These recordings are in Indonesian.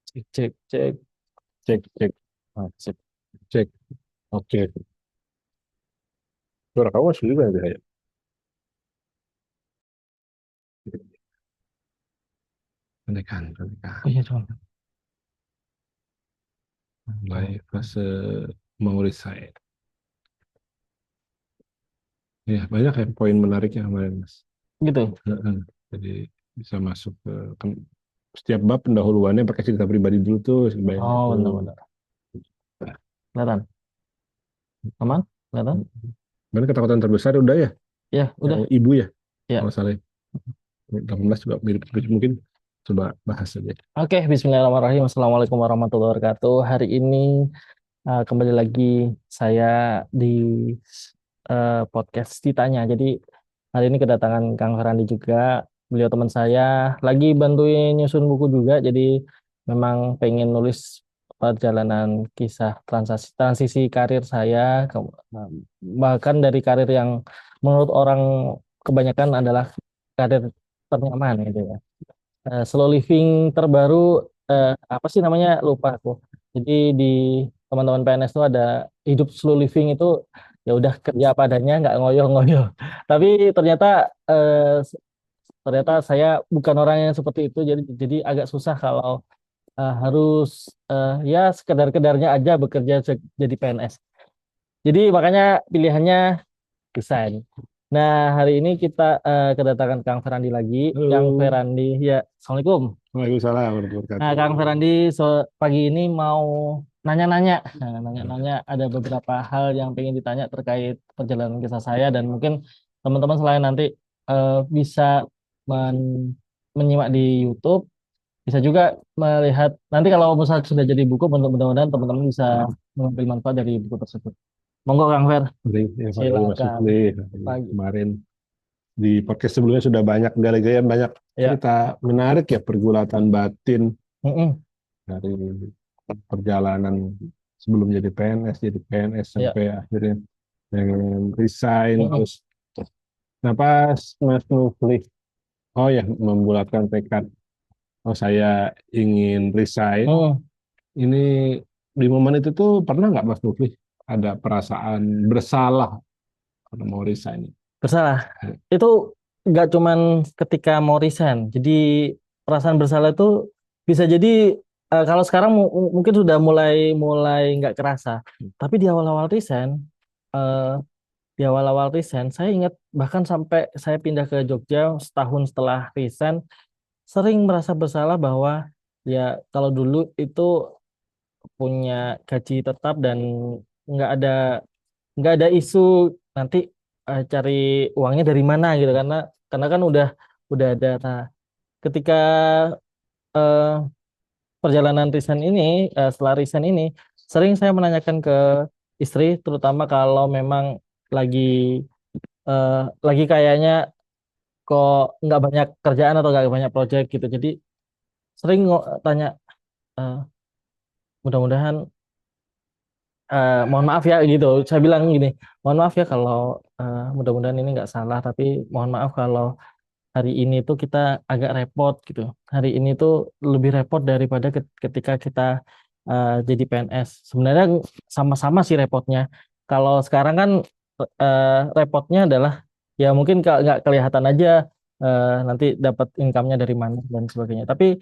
Cek, cek, cek. Cek, cek, Oh, sip. cek. Oke. Suara kamu masih juga ya? Pendekan, pendekan. Oh iya, Bang. Mulai Oh, fase mau resign. Ya, banyak ya poin menariknya kemarin, Mas. gitu. Heeh. Jadi bisa masuk ke setiap bab pendahuluannya pakai cerita pribadi dulu tuh, sebayangnya Oh, tuh. benar-benar. Kelihatan. Aman? Kelihatan? Mana ketakutan terbesar udah ya, Ya, yang udah. ibu ya, Ya. kalau salah. 18 juga mirip, mungkin coba bahas aja. Oke, Bismillahirrahmanirrahim. Assalamualaikum warahmatullahi wabarakatuh. Hari ini kembali lagi saya di podcast Titanya. Jadi hari ini kedatangan Kang Farandi juga. Beliau teman saya lagi bantuin nyusun buku juga. Jadi memang pengen nulis perjalanan kisah transisi karir saya, bahkan dari karir yang menurut orang kebanyakan adalah karir ternyaman gitu ya. Slow living terbaru, apa sih namanya, lupa aku. Jadi di teman-teman PNS itu ada hidup slow living itu, ya udah kerja apa adanya, nggak ngoyo-ngoyo. Tapi ternyata eh, ternyata saya bukan orang yang seperti itu. Jadi agak susah kalau harus ya sekedar-kedarnya aja bekerja jadi PNS. Jadi makanya pilihannya desain. Nah, hari ini kita kedatangan Kang Ferandi lagi. Kang Halo. Ferandi, ya, Assalamualaikum. Waalaikumsalam warahmatullahi Nah, wabarakatuh. Kang Ferandi, pagi ini mau nanya-nanya. Nah, nanya-nanya ada beberapa hal yang pengen ditanya terkait perjalanan kisah saya, dan mungkin teman-teman selain nanti bisa men- menyimak di YouTube, bisa juga melihat nanti kalau misalnya sudah jadi buku, mudah-mudahan teman-teman bisa mengambil manfaat dari buku tersebut. Monggo Kang Fer, Ya, Pak Dewi Mas silakan. Supli. Pagi. Kemarin di podcast sebelumnya sudah banyak gaya banyak Ya. cerita menarik ya, pergulatan batin Mm-mm. dari perjalanan sebelum jadi PNS Ya. sampai akhirnya dengan resign Mm-mm. terus. Nah, pas Mas Nufli, oh ya, membulatkan tekad, oh saya ingin resign. Mm-mm. Ini di momen itu tuh pernah nggak Mas Nufli ada perasaan bersalah karena mau resign? Bersalah. Itu nggak cuman ketika mau resign. Jadi perasaan bersalah itu bisa jadi kalau sekarang mungkin sudah mulai mulai nggak kerasa. Tapi di awal-awal resign, eh, saya ingat bahkan sampai saya pindah ke Jogja setahun setelah resign, sering merasa bersalah bahwa ya kalau dulu itu punya gaji tetap dan nggak ada nggak ada isu nanti cari uangnya dari mana gitu, karena kan udah ada. Nah, ketika eh, perjalanan resign ini, setelah resign ini, sering saya menanyakan ke istri, terutama kalau memang lagi eh, lagi kayaknya kok nggak banyak kerjaan atau nggak banyak project gitu. Jadi sering tanya, eh, mudah-mudahan, mohon maaf ya gitu. Saya bilang gini, mohon maaf ya kalau mudah-mudahan ini nggak salah, tapi mohon maaf kalau hari ini tuh kita agak repot gitu. Hari ini tuh lebih repot daripada ketika kita jadi PNS. Sebenarnya sama-sama sih repotnya. Kalau sekarang kan repotnya adalah ya mungkin nggak kelihatan aja nanti dapat income-nya dari mana dan sebagainya. Tapi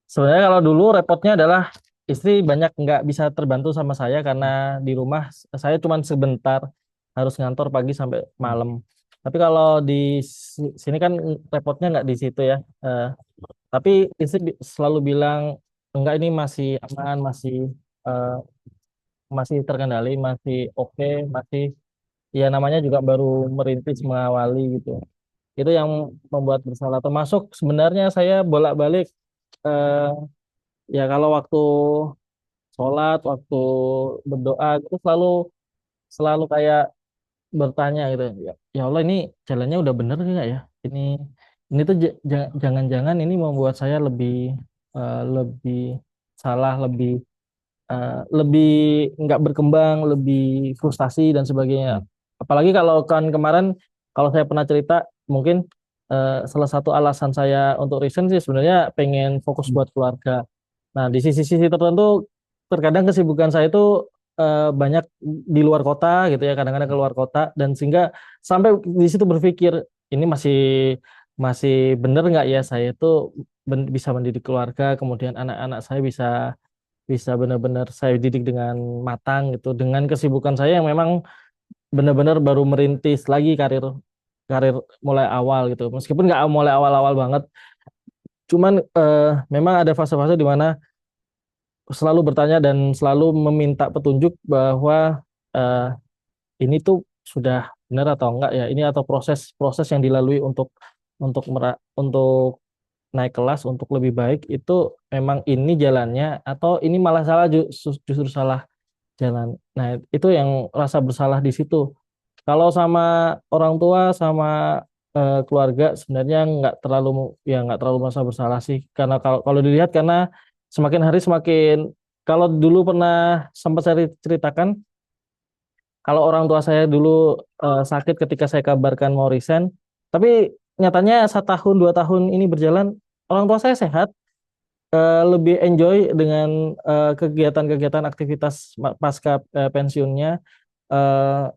sebenarnya kalau dulu repotnya adalah istri banyak nggak bisa terbantu sama saya karena di rumah saya cuma sebentar, harus ngantor pagi sampai malam. Tapi kalau di sini kan repotnya nggak di situ ya. Eh, tapi istri selalu bilang enggak, ini masih aman, eh, masih terkendali, masih oke, masih ya namanya juga baru merintis mengawali gitu. Itu yang membuat bersalah. Termasuk sebenarnya saya bolak-balik, eh, ya kalau waktu sholat, waktu berdoa itu selalu selalu kayak bertanya gitu, ya, ya Allah, ini jalannya udah bener nggak ya, ini tuh jangan-jangan ini membuat saya lebih lebih salah, lebih nggak berkembang, lebih frustasi dan sebagainya. Apalagi kalau kan kemarin, kalau saya pernah cerita, mungkin salah satu alasan saya untuk resign sih sebenarnya pengen fokus buat keluarga. Nah, di sisi-sisi tertentu terkadang kesibukan saya itu banyak di luar kota gitu ya, kadang-kadang keluar kota dan sehingga sampai di situ berpikir ini masih masih bener nggak ya saya itu bisa mendidik keluarga, kemudian anak-anak saya bisa bisa benar-benar saya didik dengan matang gitu, dengan kesibukan saya yang memang benar-benar baru merintis lagi karir karir mulai awal gitu. Meskipun nggak mulai awal-awal banget, cuman memang ada fase-fase di mana selalu bertanya dan selalu meminta petunjuk bahwa eh, ini tuh sudah benar atau enggak ya, ini atau proses-proses yang dilalui untuk naik kelas untuk lebih baik itu memang ini jalannya atau ini malah salah justru salah jalan. Nah, itu yang rasa bersalah di situ. Kalau sama orang tua sama keluarga sebenarnya nggak terlalu merasa bersalah sih. Karena kalau kalau dilihat karena semakin hari semakin kalau dulu pernah sempat saya ceritakan kalau orang tua saya dulu sakit ketika saya kabarkan mau resign, tapi nyatanya 1 tahun 2 tahun ini berjalan orang tua saya sehat, lebih enjoy dengan kegiatan-kegiatan aktivitas pasca pensiunnya,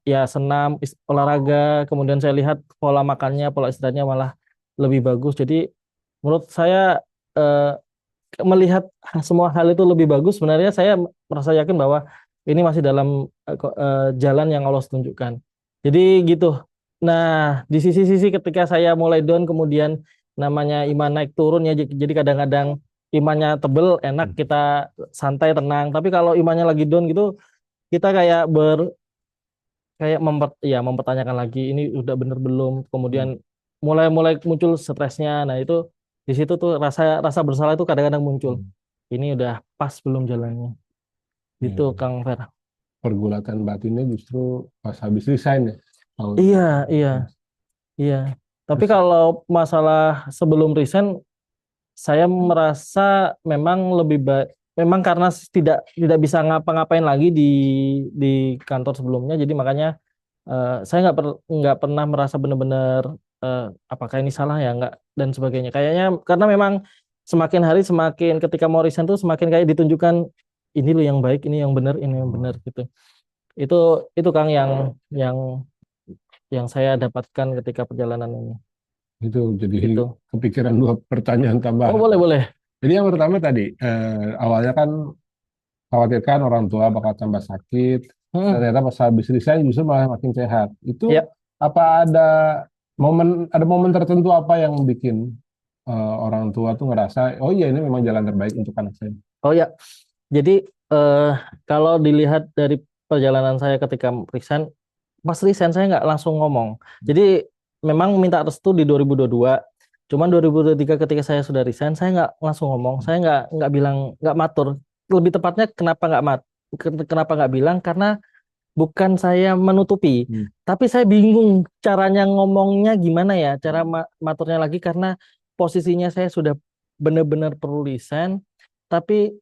ya senam, olahraga, kemudian saya lihat pola makannya, pola istirahatnya malah lebih bagus. Jadi menurut saya eh, melihat semua hal itu lebih bagus, sebenarnya saya merasa yakin bahwa ini masih dalam jalan yang Allah tunjukkan. Jadi gitu. Nah, di sisi-sisi ketika saya mulai down, kemudian namanya iman naik turun ya. Jadi kadang-kadang imannya tebel, enak kita santai tenang. Tapi kalau imannya lagi down gitu, kita kayak mempertanyakan lagi ini udah bener belum. Kemudian mulai muncul stresnya. Nah, itu di situ tuh rasa rasa bersalah itu kadang-kadang muncul. Ini udah pas belum jalannya. Gitu, Ya. Kang Fer. Pergulatan batinnya justru pas habis resign ya. Tahun. Iya, iya, iya. Tapi Terus kalau masalah sebelum resign, saya merasa memang lebih baik. Memang karena tidak bisa ngapa-ngapain lagi di kantor sebelumnya, jadi makanya saya nggak pernah merasa benar-benar apakah ini salah ya nggak dan sebagainya. Kayaknya karena memang semakin hari semakin ketika mau resign tuh semakin kayak ditunjukkan ini loh yang baik, ini yang benar, ini yang benar gitu. Itu itu Kang yang yang saya dapatkan ketika perjalanan ini. itu jadi Gitu. kepikiran dua pertanyaan Oh tambahan. boleh boleh. Jadi yang pertama tadi, awalnya kan khawatirkan orang tua bakal tambah sakit, Hmm, ternyata pas habis resign justru malah makin sehat. Itu ya. apa ada momen tertentu apa yang bikin orang tua tuh ngerasa, oh iya ini memang jalan terbaik untuk anak saya. Oh ya. Jadi eh, kalau dilihat dari perjalanan saya ketika resign, pas resign saya nggak langsung ngomong. Jadi memang minta restu di 2022. Cuman 2023 ketika saya sudah resign, saya nggak langsung ngomong. Saya nggak bilang nggak matur. Lebih tepatnya kenapa nggak bilang? Karena bukan saya menutupi, Hmm. tapi saya bingung caranya ngomongnya gimana ya, cara maturnya lagi karena posisinya saya sudah benar-benar perlu resign. Tapi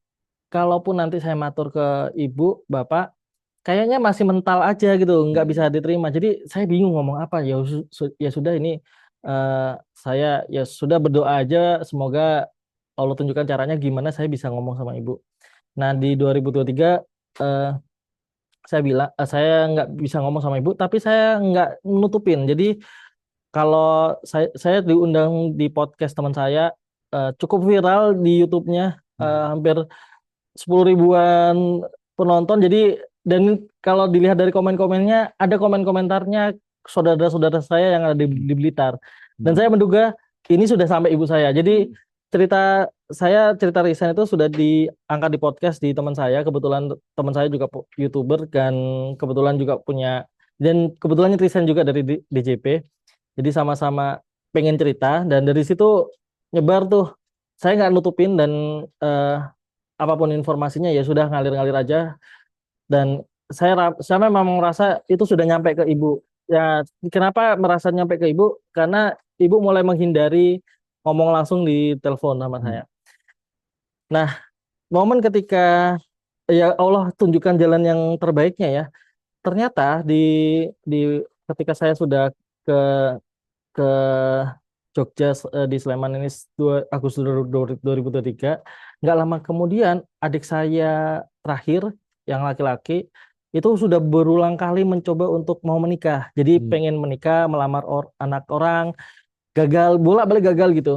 kalaupun nanti saya matur ke ibu, bapak, kayaknya masih mental aja gitu, nggak bisa diterima. Jadi saya bingung ngomong apa. Ya sudah ini eh, saya ya sudah berdoa aja, semoga Allah tunjukkan caranya gimana saya bisa ngomong sama ibu. Nah di 2023 eh, saya bilang saya nggak bisa ngomong sama ibu, tapi saya nggak menutupin. Jadi kalau saya diundang di podcast teman saya cukup viral di YouTube-nya, hampir 10 ribuan penonton. Jadi dan kalau dilihat dari komen-komennya, ada komen-komentarnya saudara-saudara saya yang ada di Blitar. Dan Hmm. saya menduga ini sudah sampai ibu saya. Jadi cerita resign itu sudah diangkat di podcast di teman saya. Kebetulan teman saya juga YouTuber dan kebetulan juga punya dan kebetulannya resign juga dari DJP. Jadi sama-sama pengen cerita dan dari situ nyebar tuh. Saya nggak nutupin dan eh, apapun informasinya ya sudah ngalir-ngalir aja dan saya memang merasa itu sudah nyampe ke ibu. Ya, kenapa merasa nyampe ke ibu? Karena ibu mulai menghindari ngomong langsung di telepon sama saya. Nah, momen ketika ya Allah tunjukkan jalan yang terbaiknya ya. Ternyata di ketika saya sudah ke ke Jogja di Sleman ini 2 Agustus 2023. Nggak lama kemudian adik saya terakhir yang laki-laki itu sudah berulang kali mencoba untuk mau menikah. Jadi Hmm. pengen menikah, melamar anak orang, gagal, bolak-balik gagal gitu.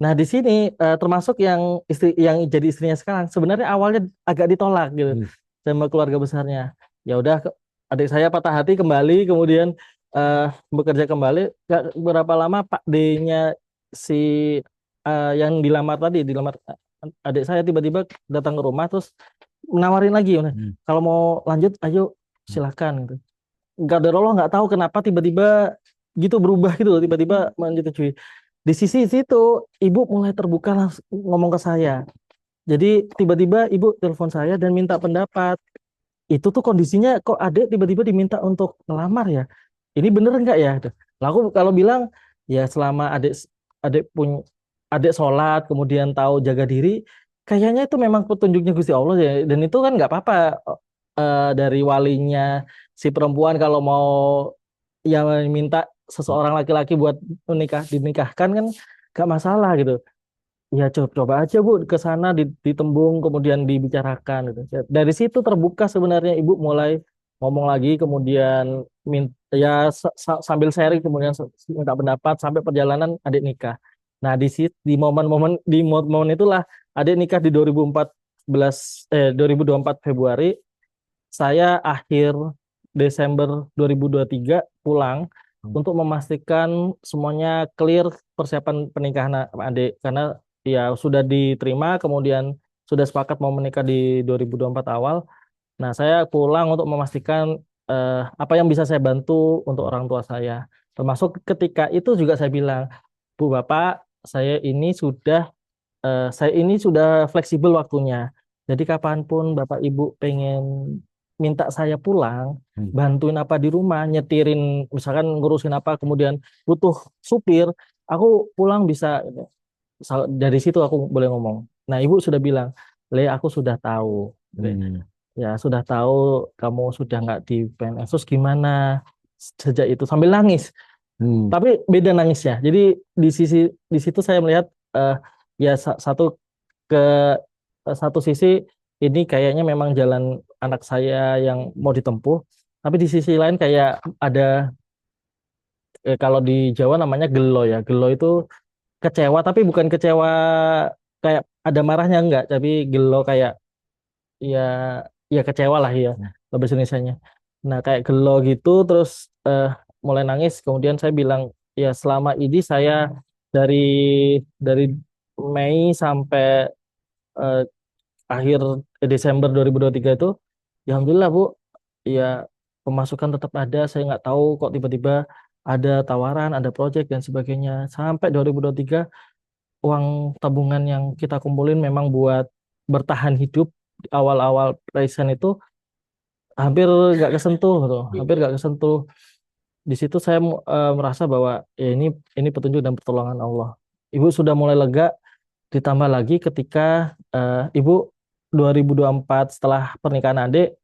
Nah, di sini termasuk yang istri yang jadi istrinya sekarang sebenarnya awalnya agak ditolak gitu Hmm. sama keluarga besarnya. Ya udah adik saya patah hati kembali kemudian eh, bekerja kembali. Gak berapa lama Pak D-nya si yang dilamar tadi dilamar adik saya tiba-tiba datang ke rumah terus menawarin lagi, Hmm. kalau mau lanjut ayo silakan gitu. Nggak ada Allah nggak tahu kenapa tiba-tiba gitu berubah gitu loh, tiba-tiba menyetujui. Di sisi situ ibu mulai terbuka langsung ngomong ke saya. Jadi tiba-tiba ibu telepon saya dan minta pendapat. Itu tuh kondisinya kok adik tiba-tiba diminta untuk melamar ya. Ini bener nggak ya? Lah aku kalau bilang ya selama adik adik punya adik sholat kemudian tahu jaga diri, kayaknya itu memang petunjuknya Gusti Allah ya. Dan itu kan nggak apa-apa dari walinya si perempuan kalau mau yang minta seseorang laki-laki buat dinikahkan kan nggak masalah gitu. Ya coba aja Bu ke sana ditembung kemudian dibicarakan gitu. Ya, dari situ terbuka sebenarnya Ibu mulai ngomong lagi kemudian ya sambil sharing kemudian minta pendapat sampai perjalanan adik nikah. Nah, di momen-momen itulah adik nikah di 2024 Februari, saya akhir Desember 2023 pulang untuk memastikan semuanya clear persiapan pernikahan adik karena ya sudah diterima kemudian sudah sepakat mau menikah di 2024 awal. Nah, saya pulang untuk memastikan apa yang bisa saya bantu untuk orang tua saya. Termasuk ketika itu juga saya bilang, Bu Bapak, saya ini sudah fleksibel waktunya. Jadi kapanpun Bapak Ibu pengen minta saya pulang, Hmm. bantuin apa di rumah, nyetirin, misalkan ngurusin apa, kemudian butuh supir, aku pulang bisa. Dari situ aku boleh ngomong. Nah, Ibu sudah bilang, Le, aku sudah tahu. Hmm. Ya, sudah tahu kamu sudah nggak di PNS. Terus gimana sejak itu? Sambil nangis. Hmm. Tapi beda nangisnya. Jadi di situ saya melihat eh, ya ke satu sisi ini kayaknya memang jalan anak saya yang mau ditempuh, tapi di sisi lain kayak ada kalau di Jawa namanya gelo ya. Gelo itu kecewa tapi bukan kecewa kayak ada marahnya enggak, tapi gelo kayak ya ya kecewa lah ya bahasa Indonesianya. Nah, kayak gelo gitu terus mulai nangis kemudian saya bilang ya selama ini saya dari dari Mei sampai eh, akhir Desember 2023 itu ya alhamdulillah Bu, ya pemasukan tetap ada, saya nggak tahu kok tiba-tiba ada tawaran ada project dan sebagainya sampai 2023 uang tabungan yang kita kumpulin memang buat bertahan hidup di awal-awal present itu hampir nggak kesentuh tuh, hampir nggak kesentuh. Di situ saya merasa bahwa ya ini petunjuk dan pertolongan Allah. Ibu sudah mulai lega, ditambah lagi ketika Ibu 2024 setelah pernikahan adik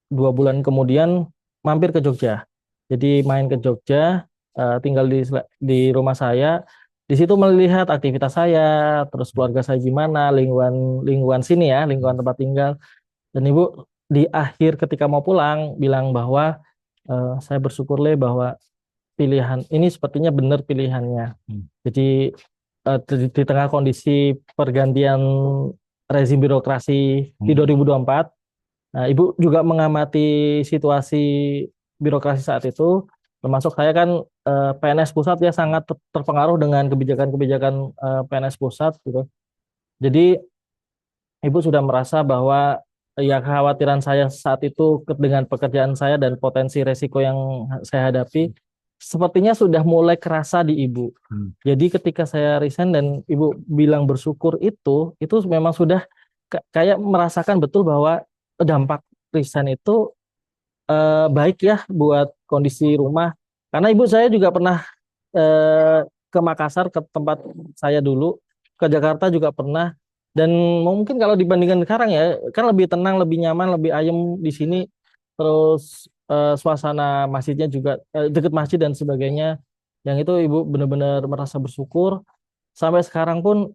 2 bulan kemudian mampir ke Jogja. Jadi main ke Jogja, tinggal di rumah saya. Di situ melihat aktivitas saya, terus keluarga saya gimana, lingkungan lingkungan sini ya, lingkungan tempat tinggal. Dan Ibu di akhir ketika mau pulang bilang bahwa saya bersyukur Le bahwa pilihan ini sepertinya benar pilihannya. Jadi di tengah kondisi pergantian rezim birokrasi di 2024, nah, Ibu juga mengamati situasi birokrasi saat itu, termasuk saya kan PNS pusat ya sangat terpengaruh dengan kebijakan-kebijakan PNS pusat gitu. Jadi Ibu sudah merasa bahwa ya kekhawatiran saya saat itu dengan pekerjaan saya dan potensi resiko yang saya hadapi sepertinya sudah mulai kerasa di Ibu. Jadi ketika saya resign dan Ibu bilang bersyukur itu memang sudah kayak merasakan betul bahwa dampak resign itu baik ya buat kondisi rumah. Karena ibu saya juga pernah ke Makassar ke tempat saya dulu, ke Jakarta juga pernah. Dan mungkin kalau dibandingkan sekarang ya, kan lebih tenang, lebih nyaman, lebih ayem di sini. Terus suasana masjidnya juga dekat masjid dan sebagainya. yang itu ibu benar-benar merasa bersyukur sampai sekarang pun.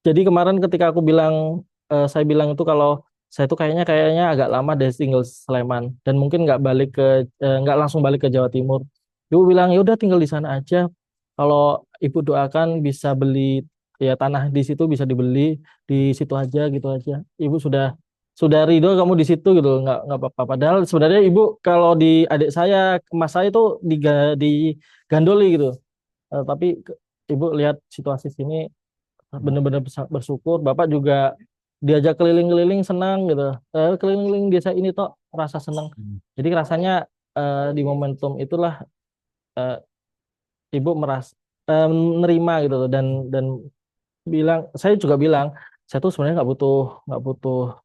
Jadi kemarin ketika aku bilang, saya bilang itu kalau saya itu kayaknya agak lama deh tinggal di Sleman dan mungkin nggak langsung balik ke Jawa Timur. Ibu bilang ya udah tinggal di sana aja. Kalau ibu doakan bisa beli ya tanah di situ bisa dibeli di situ aja gitu aja. Ibu sudah ridho kamu di situ gitu nggak apa-apa. Padahal sebenarnya ibu kalau di adik saya, emas saya itu digandoli gitu. Tapi ibu lihat situasi sini benar-benar bersyukur. Bapak juga diajak keliling-keliling senang gitu. Keliling-keliling desa ini toh rasa senang. Hmm. Jadi rasanya di momentum itulah eh, ibu menerima gitu loh dan bilang, saya juga bilang saya tuh sebenarnya nggak butuh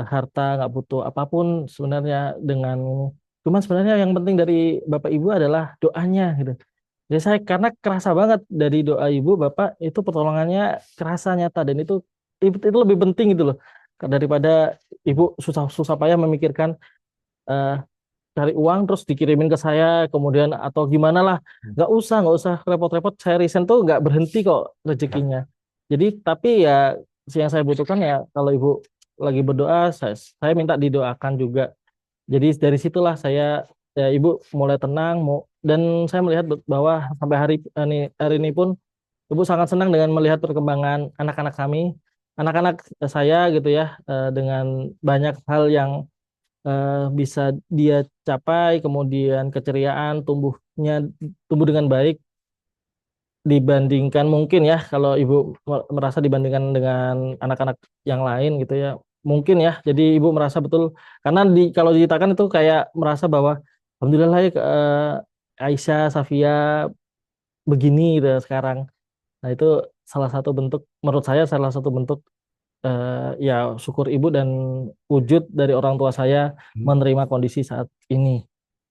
harta, nggak butuh apapun sebenarnya dengan cuman sebenarnya yang penting dari Bapak Ibu adalah doanya gitu. Jadi saya karena kerasa banget dari doa ibu bapak itu pertolongannya kerasa nyata dan itu lebih penting gitu loh daripada ibu susah-susah payah memikirkan eh, cari uang terus dikirimin ke saya kemudian atau gimana lah, nggak usah repot-repot, saya resign tuh nggak berhenti kok rezekinya. Jadi tapi ya yang saya butuhkan ya kalau ibu lagi berdoa saya minta didoakan juga. Jadi dari situlah ya ibu mulai tenang mau dan saya melihat bahwa sampai hari ini pun ibu sangat senang dengan melihat perkembangan anak-anak kami, anak-anak saya gitu ya, dengan banyak hal yang bisa dia capai, kemudian keceriaan tumbuh dengan baik dibandingkan mungkin ya kalau ibu merasa dibandingkan dengan anak-anak yang lain gitu ya mungkin ya jadi ibu merasa betul karena kalau diceritakan itu kayak merasa bahwa alhamdulillah ya Aisyah Safia begini gitu sekarang. Nah itu salah satu bentuk menurut saya salah satu bentuk ya syukur ibu dan wujud dari orang tua saya menerima kondisi saat ini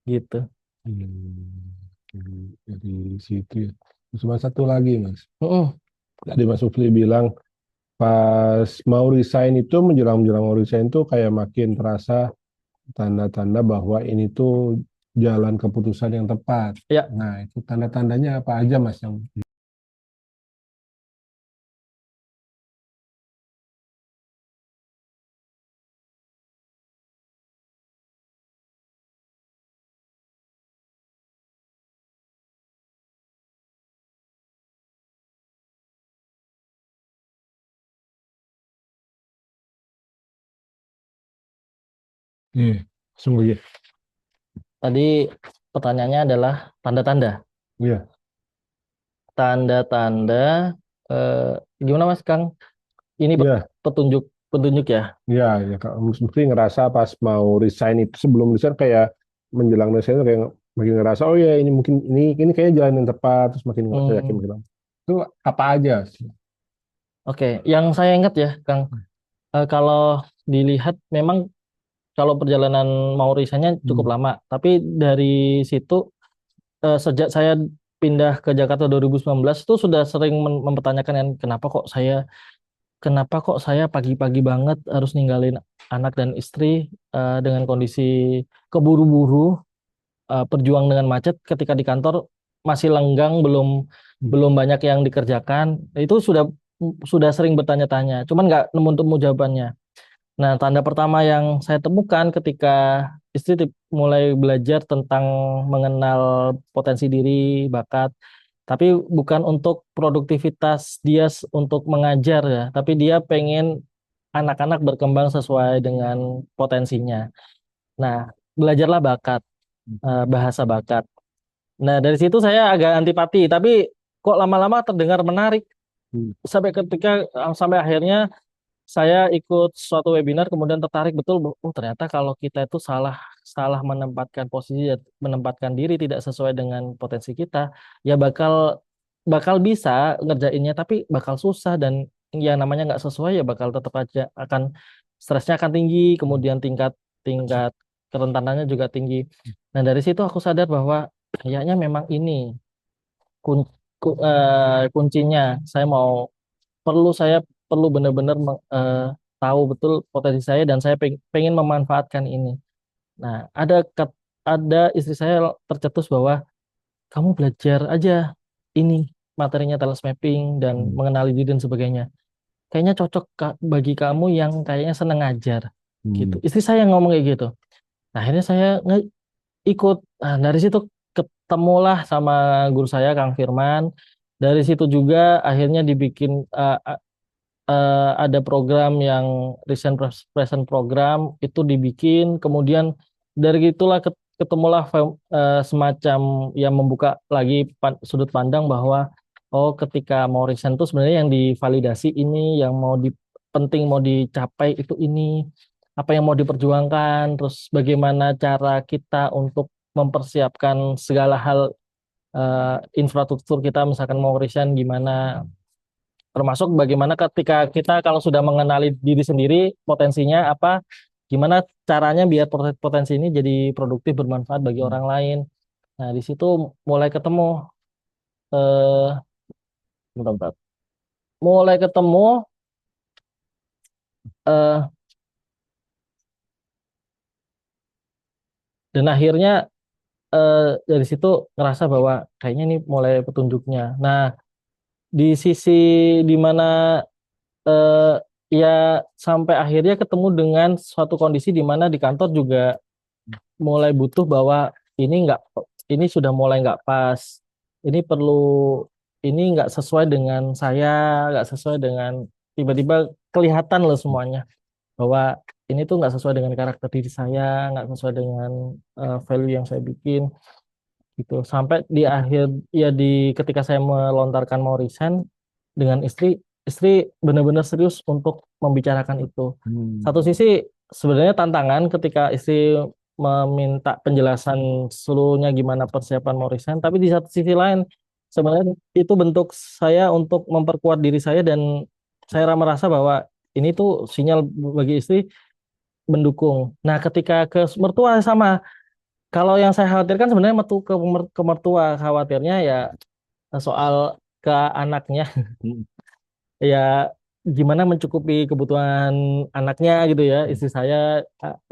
gitu. Hmm. Dari situ ya. Terus sama satu lagi Mas. Mm-mm. Tadi Mas Ufli bilang pas mau resign itu menjelang-menjelang mau resign tuh kayak makin terasa tanda-tanda bahwa ini tuh jalan keputusan yang tepat. Ya, Nah, itu tanda-tandanya apa aja Mas yang Iya, sungguh ya. tadi pertanyaannya adalah tanda-tanda. Iya, Tanda-tanda eh, gimana Mas Kang? Ini iya, petunjuk petunjuk ya. iya, ya Kak. Mesti ngerasa pas mau resign itu sebelum resign kayak menjelang resign itu kayak makin ngerasa oh ya ini mungkin ini kayaknya jalan yang tepat terus makin ngerasa yakin Hmm, makin lama. Itu apa aja sih? oke, yang saya ingat ya, Kang, kalau dilihat memang kalau perjalanan Mauritiusnya cukup Hmm. lama, tapi dari situ sejak saya pindah ke Jakarta 2019 itu sudah sering mempertanyakan kan, kenapa kok saya pagi-pagi banget harus ninggalin anak dan istri dengan kondisi keburu-buru, berjuang dengan macet ketika di kantor masih lenggang, belum Hmm. belum banyak yang dikerjakan. Itu sudah sering bertanya-tanya, cuman nggak nemu-nemu jawabannya. Nah, tanda pertama yang saya temukan ketika istri mulai belajar tentang mengenal potensi diri, bakat, tapi bukan untuk produktivitas dia untuk mengajar ya, tapi dia pengen anak-anak berkembang sesuai dengan potensinya. Nah, belajarlah bakat, bahasa bakat. Nah, dari situ saya agak antipati, tapi kok lama-lama terdengar menarik Hmm. sampai akhirnya saya ikut suatu webinar kemudian tertarik betul, oh ternyata kalau kita itu salah salah menempatkan posisi dan menempatkan diri tidak sesuai dengan potensi kita, ya bakal bakal bisa ngerjainnya tapi bakal susah dan yang namanya nggak sesuai ya bakal tetap aja akan stresnya akan tinggi, kemudian tingkat tingkat kerentanannya juga tinggi. Nah, dari situ aku sadar bahwa kayaknya memang ini kun- kuncinya. Saya perlu benar-benar tahu betul potensi saya dan saya pengen memanfaatkan ini. Nah, ada istri saya tercetus bahwa kamu belajar aja ini materinya talent mapping dan Hmm. mengenali diri dan sebagainya. Kayaknya cocok bagi kamu yang kayaknya seneng ngajar gitu. Hmm. Istri saya yang ngomong kayak gitu. Nah, akhirnya saya ikut. Nah, dari situ ketemulah sama guru saya Kang Firman. Dari situ juga akhirnya dibikin ada program yang recent present program itu dibikin. Kemudian dari itulah ketemulah semacam yang membuka lagi sudut pandang bahwa oh ketika mau resign tuh sebenarnya yang divalidasi ini, yang mau penting mau dicapai itu ini, apa yang mau diperjuangkan, terus bagaimana cara kita untuk mempersiapkan segala hal infrastruktur kita misalkan mau resign gimana, termasuk bagaimana ketika kita kalau sudah mengenali diri sendiri potensinya apa, gimana caranya biar potensi ini jadi produktif bermanfaat bagi orang lain. Nah, di situ mulai ketemu eh bentar, bentar. Mulai ketemu eh dan akhirnya eh, dari situ ngerasa bahwa kayaknya ini mulai petunjuknya. Nah, di sisi dimana eh ya sampai akhirnya ketemu dengan suatu kondisi di mana di kantor juga mulai butuh bahwa ini nggak, ini sudah mulai nggak pas, ini perlu, ini nggak sesuai dengan saya, nggak sesuai dengan, tiba-tiba kelihatan loh semuanya bahwa ini tuh nggak sesuai dengan karakter diri saya, nggak sesuai dengan value yang saya bikin gitu. Sampai di akhir ya di ketika saya melontarkan mau resign dengan istri, istri benar-benar serius untuk membicarakan itu. Hmm. Satu sisi sebenarnya tantangan ketika istri meminta penjelasan seluruhnya gimana persiapan mau resign, tapi di satu sisi lain sebenarnya itu bentuk saya untuk memperkuat diri saya dan saya merasa bahwa ini tuh sinyal bagi istri mendukung. Nah, ketika ke mertua sama, kalau yang saya khawatirkan sebenarnya ke mertua, khawatirnya ya soal ke anaknya, Hmm. ya gimana mencukupi kebutuhan anaknya gitu ya, istri saya,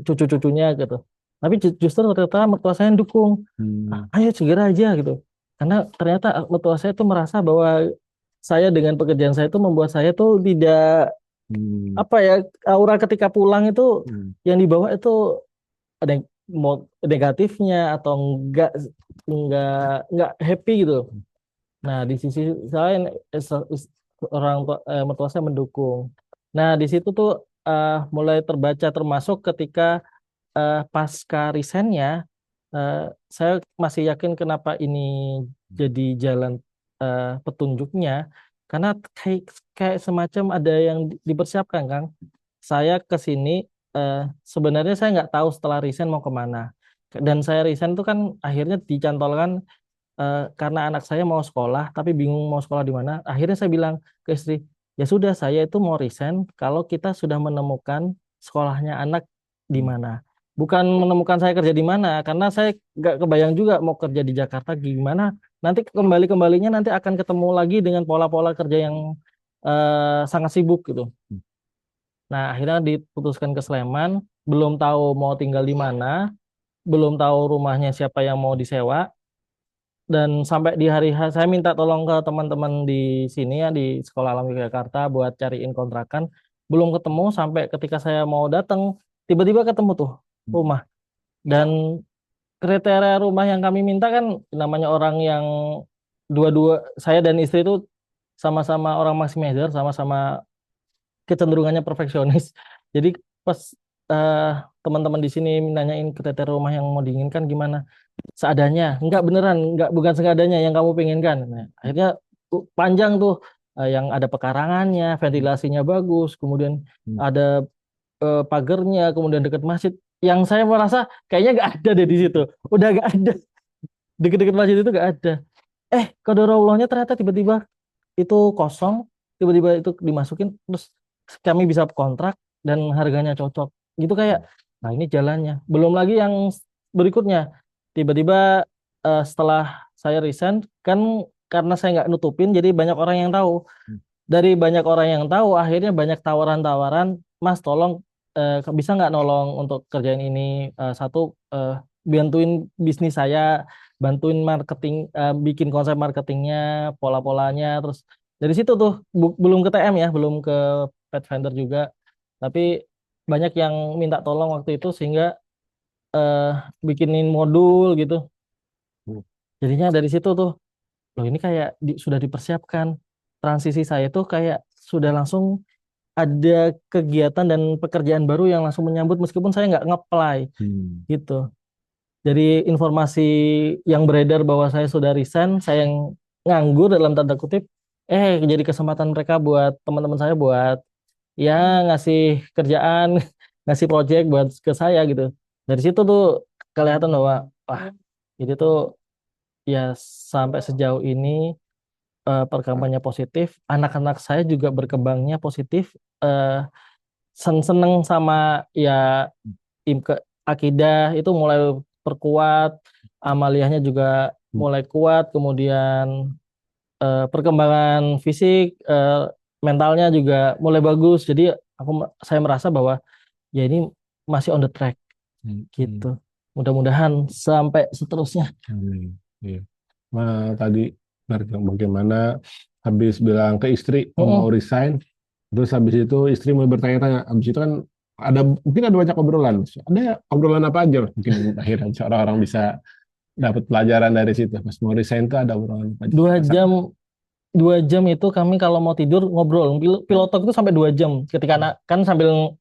cucu-cucunya gitu. Tapi justru ternyata mertua saya dukung. Hmm. Ayo segera aja gitu. Karena ternyata mertua saya tuh merasa bahwa saya dengan pekerjaan saya itu membuat saya tuh tidak Hmm. apa ya, aura ketika pulang itu Hmm. yang dibawa itu ada yang negatifnya atau enggak enggak happy gitu. Nah, di sisi lain orang tua, mertua saya mendukung. Nah, di situ tuh mulai terbaca termasuk ketika pasca resign-nya, eh, saya masih yakin kenapa ini jadi jalan petunjuknya karena kayak kayak semacam ada yang dipersiapkan, Kang. Saya ke sini eh, sebenarnya saya nggak tahu setelah resign mau kemana. Dan saya resign itu kan akhirnya dicantolkan karena anak saya mau sekolah tapi bingung mau sekolah di mana. Akhirnya saya bilang ke istri, ya sudah saya itu mau resign kalau kita sudah menemukan sekolahnya anak di mana. Bukan menemukan saya kerja di mana, karena saya nggak kebayang juga mau kerja di Jakarta gimana. Nanti kembalinya nanti akan ketemu lagi dengan pola-pola kerja yang sangat sibuk gitu. Nah, akhirnya diputuskan ke Sleman, belum tahu mau tinggal di mana, belum tahu rumahnya siapa yang mau disewa. Dan sampai di hari H saya minta tolong ke teman-teman di sini ya di Sekolah Alam Yogyakarta buat cariin kontrakan. Belum ketemu sampai ketika saya mau datang, tiba-tiba ketemu tuh rumah. Dan kriteria rumah yang kami minta kan namanya orang yang dua-dua, saya dan istri itu sama-sama orang maximizer, sama-sama kecenderungannya perfeksionis. Jadi pas eh, teman-teman di sini nanyain kriteria rumah yang mau diinginkan gimana, seadanya, enggak beneran, enggak bukan seadanya yang kamu penginkan. Nah, akhirnya panjang tuh yang ada pekarangannya, ventilasinya bagus, kemudian Hmm. ada pagernya, kemudian dekat masjid. Yang saya merasa kayaknya nggak ada deh di situ. Udah nggak ada, deket-deket masjid itu nggak ada. Qadarullah ternyata tiba-tiba itu kosong, tiba-tiba itu dimasukin, terus kami bisa kontrak dan harganya cocok. Gitu kayak, nah ini jalannya. Belum lagi yang berikutnya, tiba-tiba setelah saya resign, kan karena saya nggak nutupin, jadi banyak orang yang tahu. Dari banyak orang yang tahu, akhirnya banyak tawaran-tawaran, Mas tolong bisa nggak nolong untuk kerjaan ini, satu bantuin bisnis saya bantuin marketing, bikin konsep marketingnya, pola-polanya, terus dari situ tuh belum ke TM ya, belum ke Pathfinder juga, tapi banyak yang minta tolong waktu itu sehingga eh, bikinin modul gitu. Jadinya dari situ tuh, loh ini kayak sudah dipersiapkan. Transisi saya tuh kayak sudah langsung ada kegiatan dan pekerjaan baru yang langsung menyambut meskipun saya nggak nge-apply Hmm. gitu. Jadi informasi yang beredar bahwa saya sudah resign, saya yang nganggur dalam tanda kutip, jadi kesempatan mereka buat teman-teman saya buat ya ngasih kerjaan, ngasih project buat ke saya gitu. Dari situ tuh kelihatan bahwa wah, ini tuh ya sampai sejauh ini perkembangannya positif, anak-anak saya juga berkembangnya positif, eh, seneng sama ya akidah itu mulai perkuat, amaliyahnya juga mulai kuat, kemudian perkembangan fisik, mentalnya juga mulai bagus. Jadi saya merasa bahwa ya ini masih on the track Hmm. gitu. Mudah-mudahan sampai seterusnya. Amin. Iya. Nah, tadi bagaimana habis bilang ke istri mau Mm-mm. resign, terus habis itu istri mau bertanya-tanya, habis itu kan ada mungkin ada banyak obrolan. Ada obrolan apa aja? Mungkin akhirnya orang-orang bisa dapat pelajaran dari situ. Pas mau resign tuh ada obrolan apa aja? Dua jam 2 jam itu kami kalau mau tidur ngobrol pilotok itu sampai 2 jam ketika anak kan sambil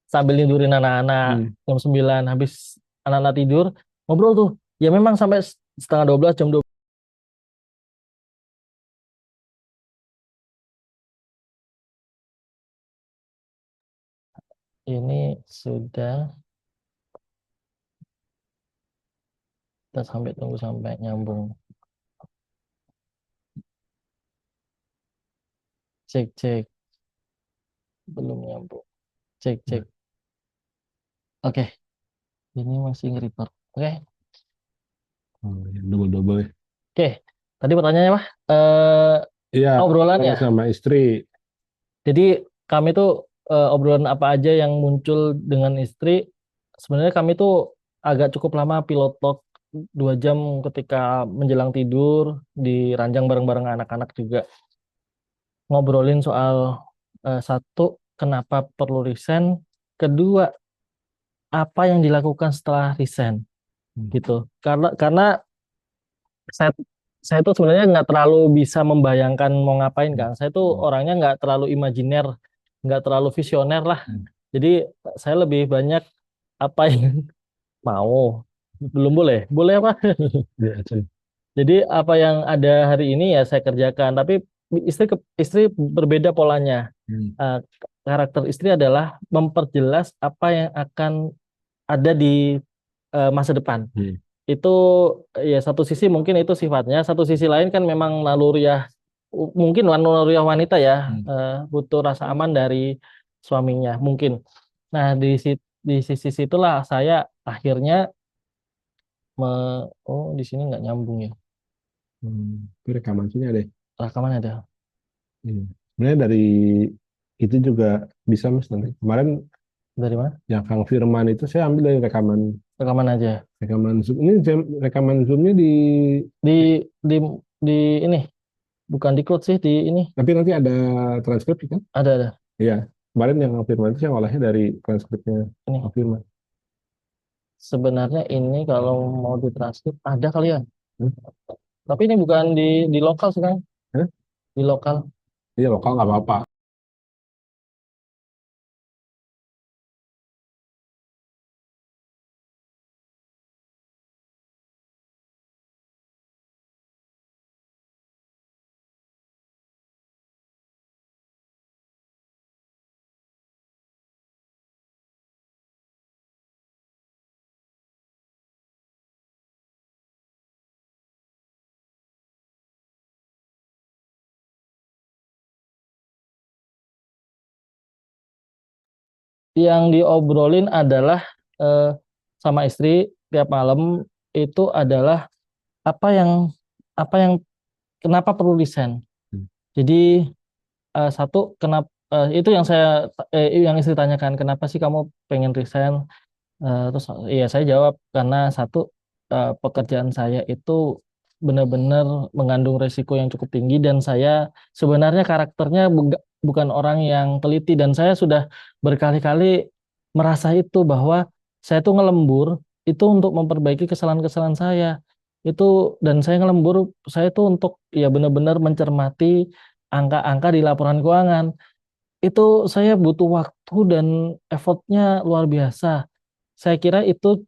sambil tidurin anak-anak Hmm. jam 9 habis anak-anak tidur ngobrol tuh ya memang sampai setengah 12 jam 12 ini sudah kita sampai tunggu sampai nyambung cek cek belum nyambung cek cek oke ini masih nge-record oke Oh, ya, double-double ya. oke tadi pertanyaannya apa Iya, obrolannya sama istri. jadi kami tuh obrolan apa aja yang muncul dengan istri sebenarnya kami tuh agak cukup lama pilot talk 2 jam ketika menjelang tidur di ranjang bareng-bareng anak-anak juga ngobrolin soal satu kenapa perlu resign, kedua apa yang dilakukan setelah resign Hmm. gitu. Karena saya saya tuh sebenarnya nggak terlalu bisa membayangkan mau ngapain kan. Saya tuh orangnya nggak terlalu imajiner, nggak terlalu visioner lah. Jadi saya lebih banyak apa yang mau. Belum boleh, boleh apa? Iya, Cen. Jadi apa yang ada hari ini ya saya kerjakan. Tapi istri berbeda polanya. Hmm. Eh, karakter istri adalah memperjelas apa yang akan ada di masa depan. Hmm. Itu ya satu sisi mungkin itu sifatnya, satu sisi lain kan memang naluriah mungkin naluriah wanita ya, Hmm. butuh rasa aman dari suaminya mungkin. Nah di sisi situlah saya akhirnya oh di sini nggak nyambung ya. Itu rekaman sini ada. Rekaman ada Iya. Sebenarnya dari itu juga bisa mas nanti. Kemarin dari mana? yang Kang Firman itu saya ambil dari rekaman Rekaman aja. rekaman Zoom. Ini rekaman Zoomnya di Di di di ini bukan di cloud sih di ini tapi nanti ada transkrip kan? ada Iya. Kemarin yang Kang Firman itu saya ngolahnya dari transkripnya ini. Kang Firman. Sebenarnya ini kalau mau ditranskrip ada kali ya. Hmm? Tapi ini bukan di lokal sih kan? Hah? Di lokal. Iya lokal nggak apa-apa. Yang diobrolin adalah eh, sama istri tiap malam itu adalah apa yang apa yang kenapa perlu resign. Hmm. Jadi satu kenapa itu yang yang istri tanyakan kenapa sih kamu pengen resign. Terus iya saya jawab karena satu pekerjaan saya itu benar-benar mengandung resiko yang cukup tinggi dan saya sebenarnya karakternya bukan orang yang teliti dan saya sudah berkali-kali merasa itu bahwa saya tuh ngelembur itu untuk memperbaiki kesalahan-kesalahan saya itu dan saya ngelembur saya tuh untuk ya benar-benar mencermati angka-angka di laporan keuangan itu saya butuh waktu dan effortnya luar biasa. Saya kira itu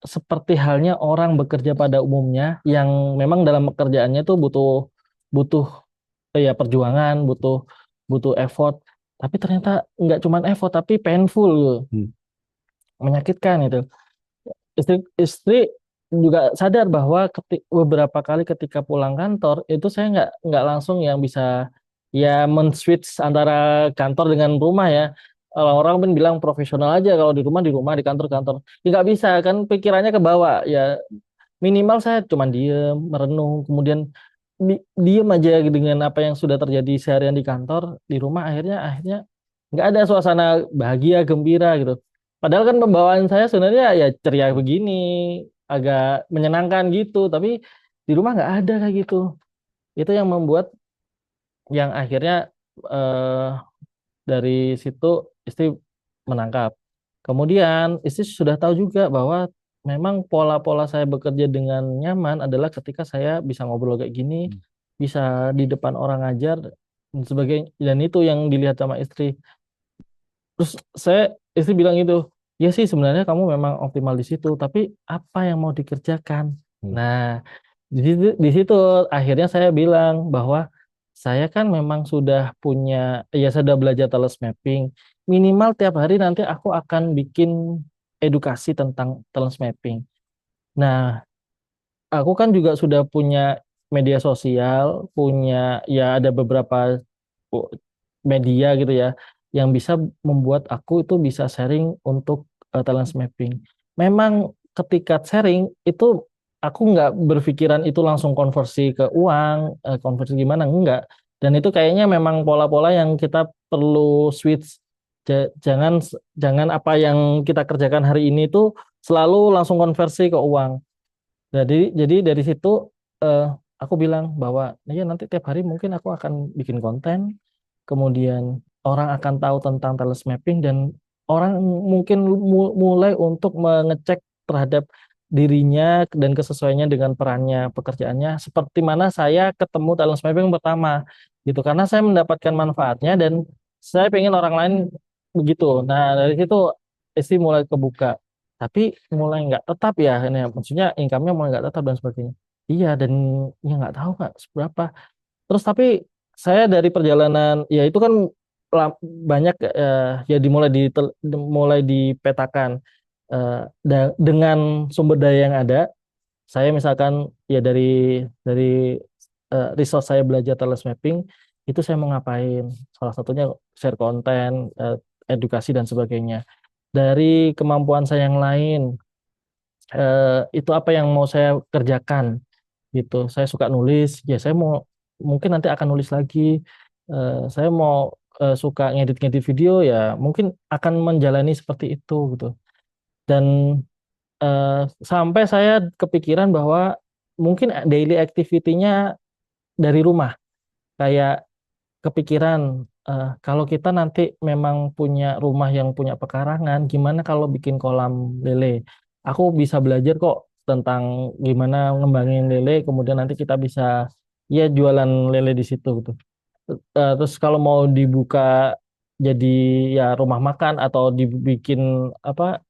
seperti halnya orang bekerja pada umumnya yang memang dalam pekerjaannya tuh butuh butuh ya perjuangan, butuh butuh effort. Tapi ternyata nggak cuma effort tapi painful, gitu. Hmm. Menyakitkan itu. Istri juga sadar bahwa beberapa kali ketika pulang kantor itu saya nggak langsung yang bisa ya men-switch antara kantor dengan rumah ya. Kalau orang pun bilang profesional aja kalau di rumah di kantor kantor. Ya nggak bisa kan pikirannya ke bawah ya minimal saya cuma diem merenung kemudian diem aja dengan apa yang sudah terjadi seharian di kantor di rumah akhirnya nggak ada suasana bahagia gembira gitu. Padahal kan pembawaan saya sebenarnya ya ceria begini, agak menyenangkan gitu, tapi di rumah nggak ada kayak gitu. Itu yang membuat yang akhirnya eh, dari situ istri menangkap. Kemudian istri sudah tahu juga bahwa memang pola-pola saya bekerja dengan nyaman adalah ketika saya bisa ngobrol kayak gini, bisa di depan orang ajar dan sebagainya. Dan itu yang dilihat sama istri. Terus saya istri bilang gitu, ya sih sebenarnya kamu memang optimal di situ, tapi apa yang mau dikerjakan? Hmm. Nah, di situ akhirnya saya bilang bahwa saya kan memang sudah punya, ya sudah belajar talas mapping. Minimal tiap hari nanti aku akan bikin edukasi tentang talas mapping. Nah, aku kan juga sudah punya media sosial, punya ya ada beberapa oh, media gitu ya yang bisa membuat aku itu bisa sharing untuk talent mapping. Memang ketika sharing itu aku nggak berpikiran itu langsung konversi ke uang, konversi gimana enggak. Dan itu kayaknya memang pola-pola yang kita perlu switch. Jangan jangan apa yang kita kerjakan hari ini itu selalu langsung konversi ke uang. Jadi dari situ eh, aku bilang bahwa ya nanti tiap hari mungkin aku akan bikin konten, kemudian orang akan tahu tentang talent mapping dan orang mungkin mulai untuk mengecek terhadap dirinya dan kesesuaiannya dengan perannya pekerjaannya seperti mana saya ketemu talent mapping pertama gitu karena saya mendapatkan manfaatnya dan saya pengen orang lain begitu. Nah dari situ istri mulai kebuka tapi mulai nggak tetap ya ini ya. Maksudnya income-nya mulai nggak tetap dan sebagainya iya dan ya nggak tahu nggak seberapa terus tapi saya dari perjalanan ya itu kan banyak ya mulai dipetakan eh, dengan sumber daya yang ada saya misalkan ya dari resource saya belajar talas mapping itu saya mau ngapain salah satunya share konten edukasi dan sebagainya dari kemampuan saya yang lain itu apa yang mau saya kerjakan gitu. Saya suka nulis, ya saya mau mungkin nanti akan nulis lagi. Saya mau suka ngedit-ngedit video ya mungkin akan menjalani seperti itu gitu. Dan eh, sampai saya kepikiran bahwa mungkin daily activity-nya dari rumah. Kayak kepikiran kalau kita nanti memang punya rumah yang punya pekarangan, gimana kalau bikin kolam lele? Aku bisa belajar kok tentang gimana ngembangin lele, kemudian nanti kita bisa ya jualan lele di situ gitu. Terus kalau mau dibuka jadi ya rumah makan atau dibikin apa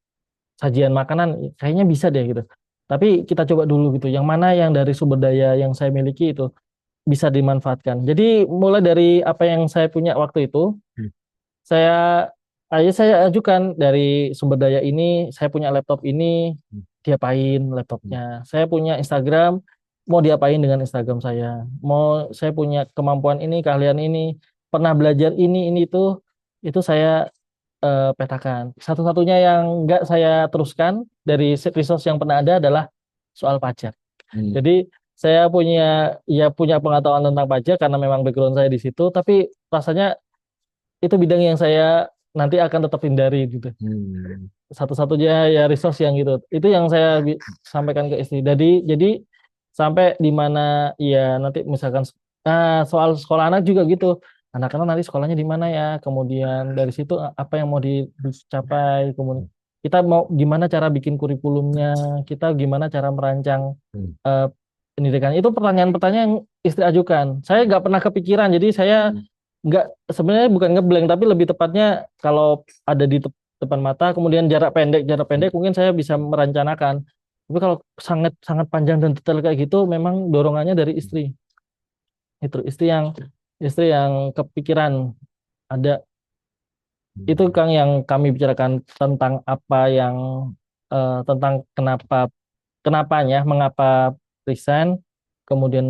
sajian makanan, kayaknya bisa deh gitu. Tapi kita coba dulu gitu. Yang mana yang dari sumber daya yang saya miliki itu bisa dimanfaatkan. Jadi mulai dari apa yang saya punya waktu itu, Hmm. saya saya ajukan dari sumber daya ini, saya punya laptop ini, diapain laptopnya. Saya punya Instagram, mau diapain dengan Instagram saya. Mau saya punya kemampuan ini, keahlian ini, pernah belajar ini itu saya petakan. Satu-satunya yang nggak saya teruskan dari resource yang pernah ada adalah soal pajak. Hmm. Jadi saya punya pengetahuan tentang pajak karena memang background saya di situ, tapi rasanya itu bidang yang saya nanti akan tetap hindari gitu. Hmm. Satu-satunya ya resource yang gitu. Itu yang saya sampaikan ke istri. Jadi sampai di mana ya nanti misalkan soal sekolah anak juga gitu. Anak-anak nanti sekolahnya di mana ya? Kemudian dari situ apa yang mau dicapai? Kemudian kita mau gimana cara bikin kurikulumnya? Kita gimana cara merancang Hmm. eh, pendidikan? Itu pertanyaan-pertanyaan yang istri ajukan. Saya nggak pernah kepikiran. Jadi saya nggak sebenarnya bukan ngeblank tapi lebih tepatnya kalau ada di depan mata kemudian jarak pendek mungkin saya bisa merencanakan tapi kalau sangat sangat panjang dan detail kayak gitu memang dorongannya dari istri itu istri yang kepikiran ada itu Hmm. Kang yang kami bicarakan tentang apa yang tentang kenapanya mengapa resign kemudian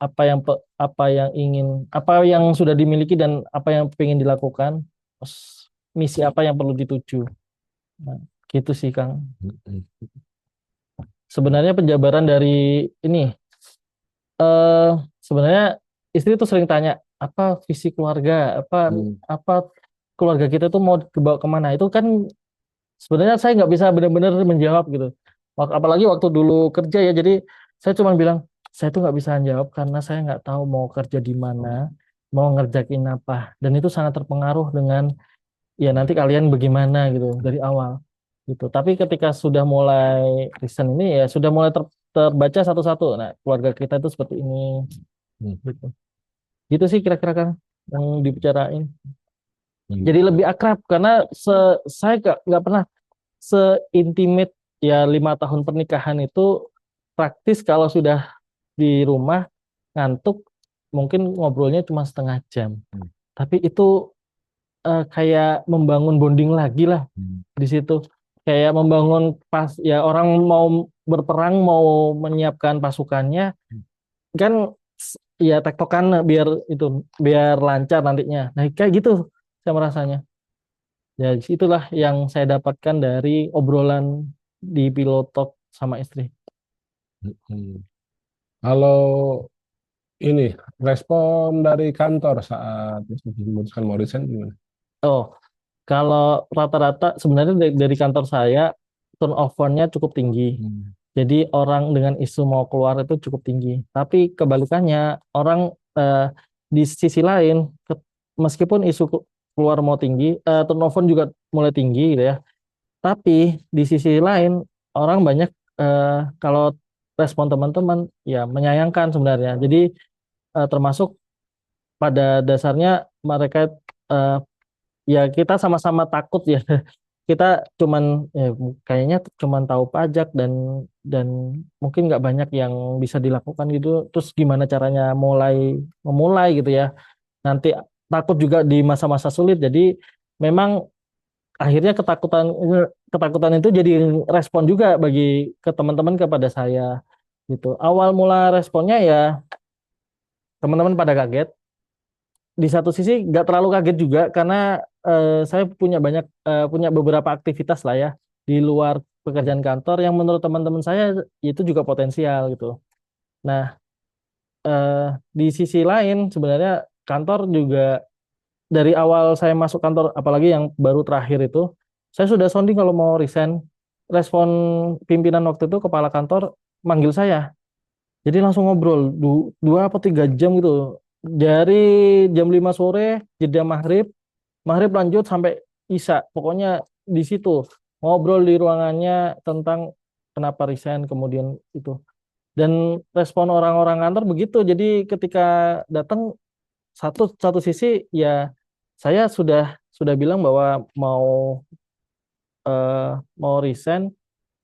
apa yang ingin apa yang sudah dimiliki dan apa yang ingin dilakukan terus misi apa yang perlu dituju. Nah, gitu sih Kang. Hmm. Sebenarnya penjabaran dari ini eh sebenarnya istri tuh sering tanya apa visi keluarga, Hmm. apa keluarga kita tuh mau dibawa kemana. Itu kan sebenarnya saya nggak bisa benar-benar menjawab gitu. Apalagi waktu dulu kerja ya. Jadi saya cuma bilang saya tuh nggak bisa menjawab karena saya nggak tahu mau kerja di mana, mau ngerjain apa. Dan itu sangat terpengaruh dengan ya nanti kalian bagaimana gitu dari awal gitu. Tapi ketika sudah mulai reason ini ya sudah mulai terbaca satu-satu. Nah, keluarga kita itu seperti ini Hmm. gitu. Gitu sih kira-kira kan yang dibicarain. Hmm. Jadi lebih akrab karena saya nggak pernah seintimate ya 5 tahun pernikahan itu praktis kalau sudah di rumah ngantuk mungkin ngobrolnya cuma setengah jam. Hmm. Tapi itu kayak membangun bonding lagi lah Hmm. di situ. Kayak membangun pas ya orang mau berperang mau menyiapkan pasukannya kan ya tektokan biar itu biar lancar nantinya. Nah kayak gitu saya merasanya. Ya itulah yang saya dapatkan dari obrolan di Pilotalk sama istri. Hmm. Kalau ini respon dari kantor saat memutuskan mau resign gimana? Oh, kalau rata-rata sebenarnya dari kantor saya turnover-nya cukup tinggi. Hmm. Jadi orang dengan isu mau keluar itu cukup tinggi. Tapi kebalikannya orang eh, di sisi lain meskipun isu keluar mau tinggi, turnover juga mulai tinggi gitu ya. Tapi di sisi lain orang banyak eh, kalau respon teman-teman ya menyayangkan sebenarnya. Jadi termasuk pada dasarnya mereka eh, ya kita sama-sama takut ya. Kita cuman ya, kayaknya cuman tahu pajak dan mungkin nggak banyak yang bisa dilakukan gitu. Terus gimana caranya memulai gitu ya. Nanti takut juga di masa-masa sulit. Jadi memang akhirnya ketakutan itu jadi respon juga bagi ke teman-teman kepada saya gitu. Awal mula responnya ya teman-teman pada kaget. Di satu sisi nggak terlalu kaget juga karena saya punya beberapa aktivitas lah ya di luar pekerjaan kantor yang menurut teman-teman saya itu juga potensial gitu. Nah, eh, di sisi lain sebenarnya kantor juga dari awal saya masuk kantor apalagi yang baru terakhir itu saya sudah sounding kalau mau resign. Respon pimpinan waktu itu kepala kantor manggil saya. Jadi langsung ngobrol 2 atau 3 jam gitu. Dari jam 5 sore jeda maghrib, maghrib lanjut sampai isya. Pokoknya di situ ngobrol di ruangannya tentang kenapa resign kemudian itu. Dan respon orang-orang kantor begitu. Jadi ketika datang satu satu sisi ya saya sudah bilang bahwa eh, mau resign.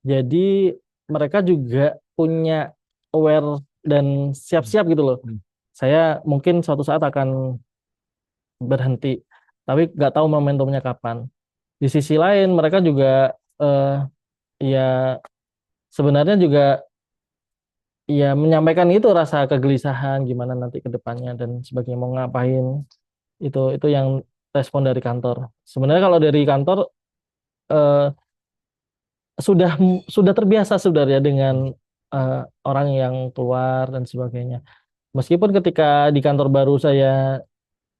Jadi mereka juga punya aware dan siap-siap gitu loh. Hmm. Saya mungkin suatu saat akan berhenti, tapi nggak tahu momentumnya kapan. Di sisi lain mereka juga eh, ya sebenarnya juga ya menyampaikan itu rasa kegelisahan gimana nanti ke depannya dan sebagainya mau ngapain itu yang respon dari kantor. Sebenarnya kalau dari kantor eh, sudah terbiasa sebenarnya dengan orang yang keluar dan sebagainya. Meskipun ketika di kantor baru saya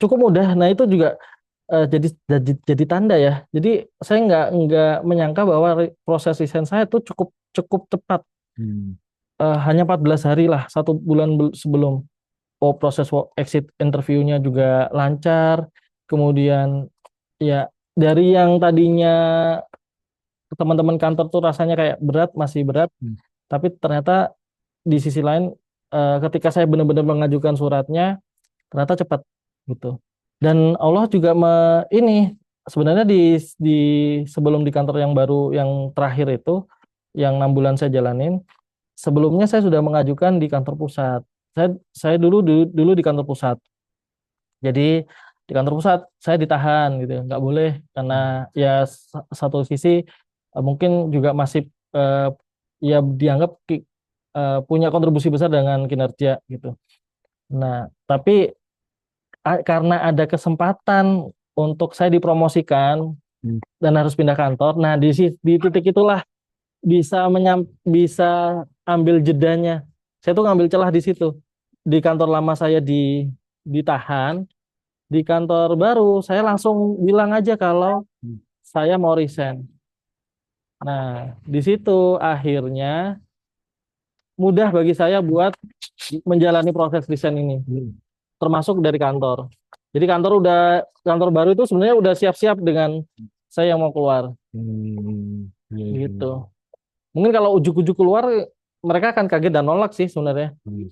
cukup mudah, nah itu juga jadi tanda ya. Jadi saya nggak menyangka bahwa proses resign saya itu cukup cukup tepat. Hmm. Hanya 14 hari lah, 1 bulan sebelum. Oh, proses exit interviewnya juga lancar. Kemudian ya dari yang tadinya teman-teman kantor tuh rasanya kayak berat, masih berat. Hmm. Tapi ternyata di sisi lain ketika saya benar-benar mengajukan suratnya, ternyata cepat gitu. Dan Allah juga ini sebenarnya di sebelum di kantor yang baru yang terakhir itu yang 6 bulan saya jalanin, sebelumnya saya sudah mengajukan di kantor pusat. Saya dulu di kantor pusat. Jadi di kantor pusat saya ditahan gitu, nggak boleh karena ya satu sisi mungkin juga masih eh, ya dianggap punya kontribusi besar dengan kinerja gitu. Nah, tapi karena ada kesempatan untuk saya dipromosikan Hmm. dan harus pindah kantor. Nah, di titik itulah bisa ambil jedanya. Saya tuh ngambil celah di situ. Di kantor lama saya ditahan, di kantor baru saya langsung bilang aja kalau Hmm. saya mau resign. Nah, di situ akhirnya mudah bagi saya buat menjalani proses resign ini, Hmm. termasuk dari kantor. Jadi kantor baru itu sebenarnya udah siap-siap dengan saya yang mau keluar Hmm. Iya, iya, gitu. iya. Mungkin kalau ujuk-ujuk keluar mereka akan kaget dan nolak sih sebenarnya. Hmm.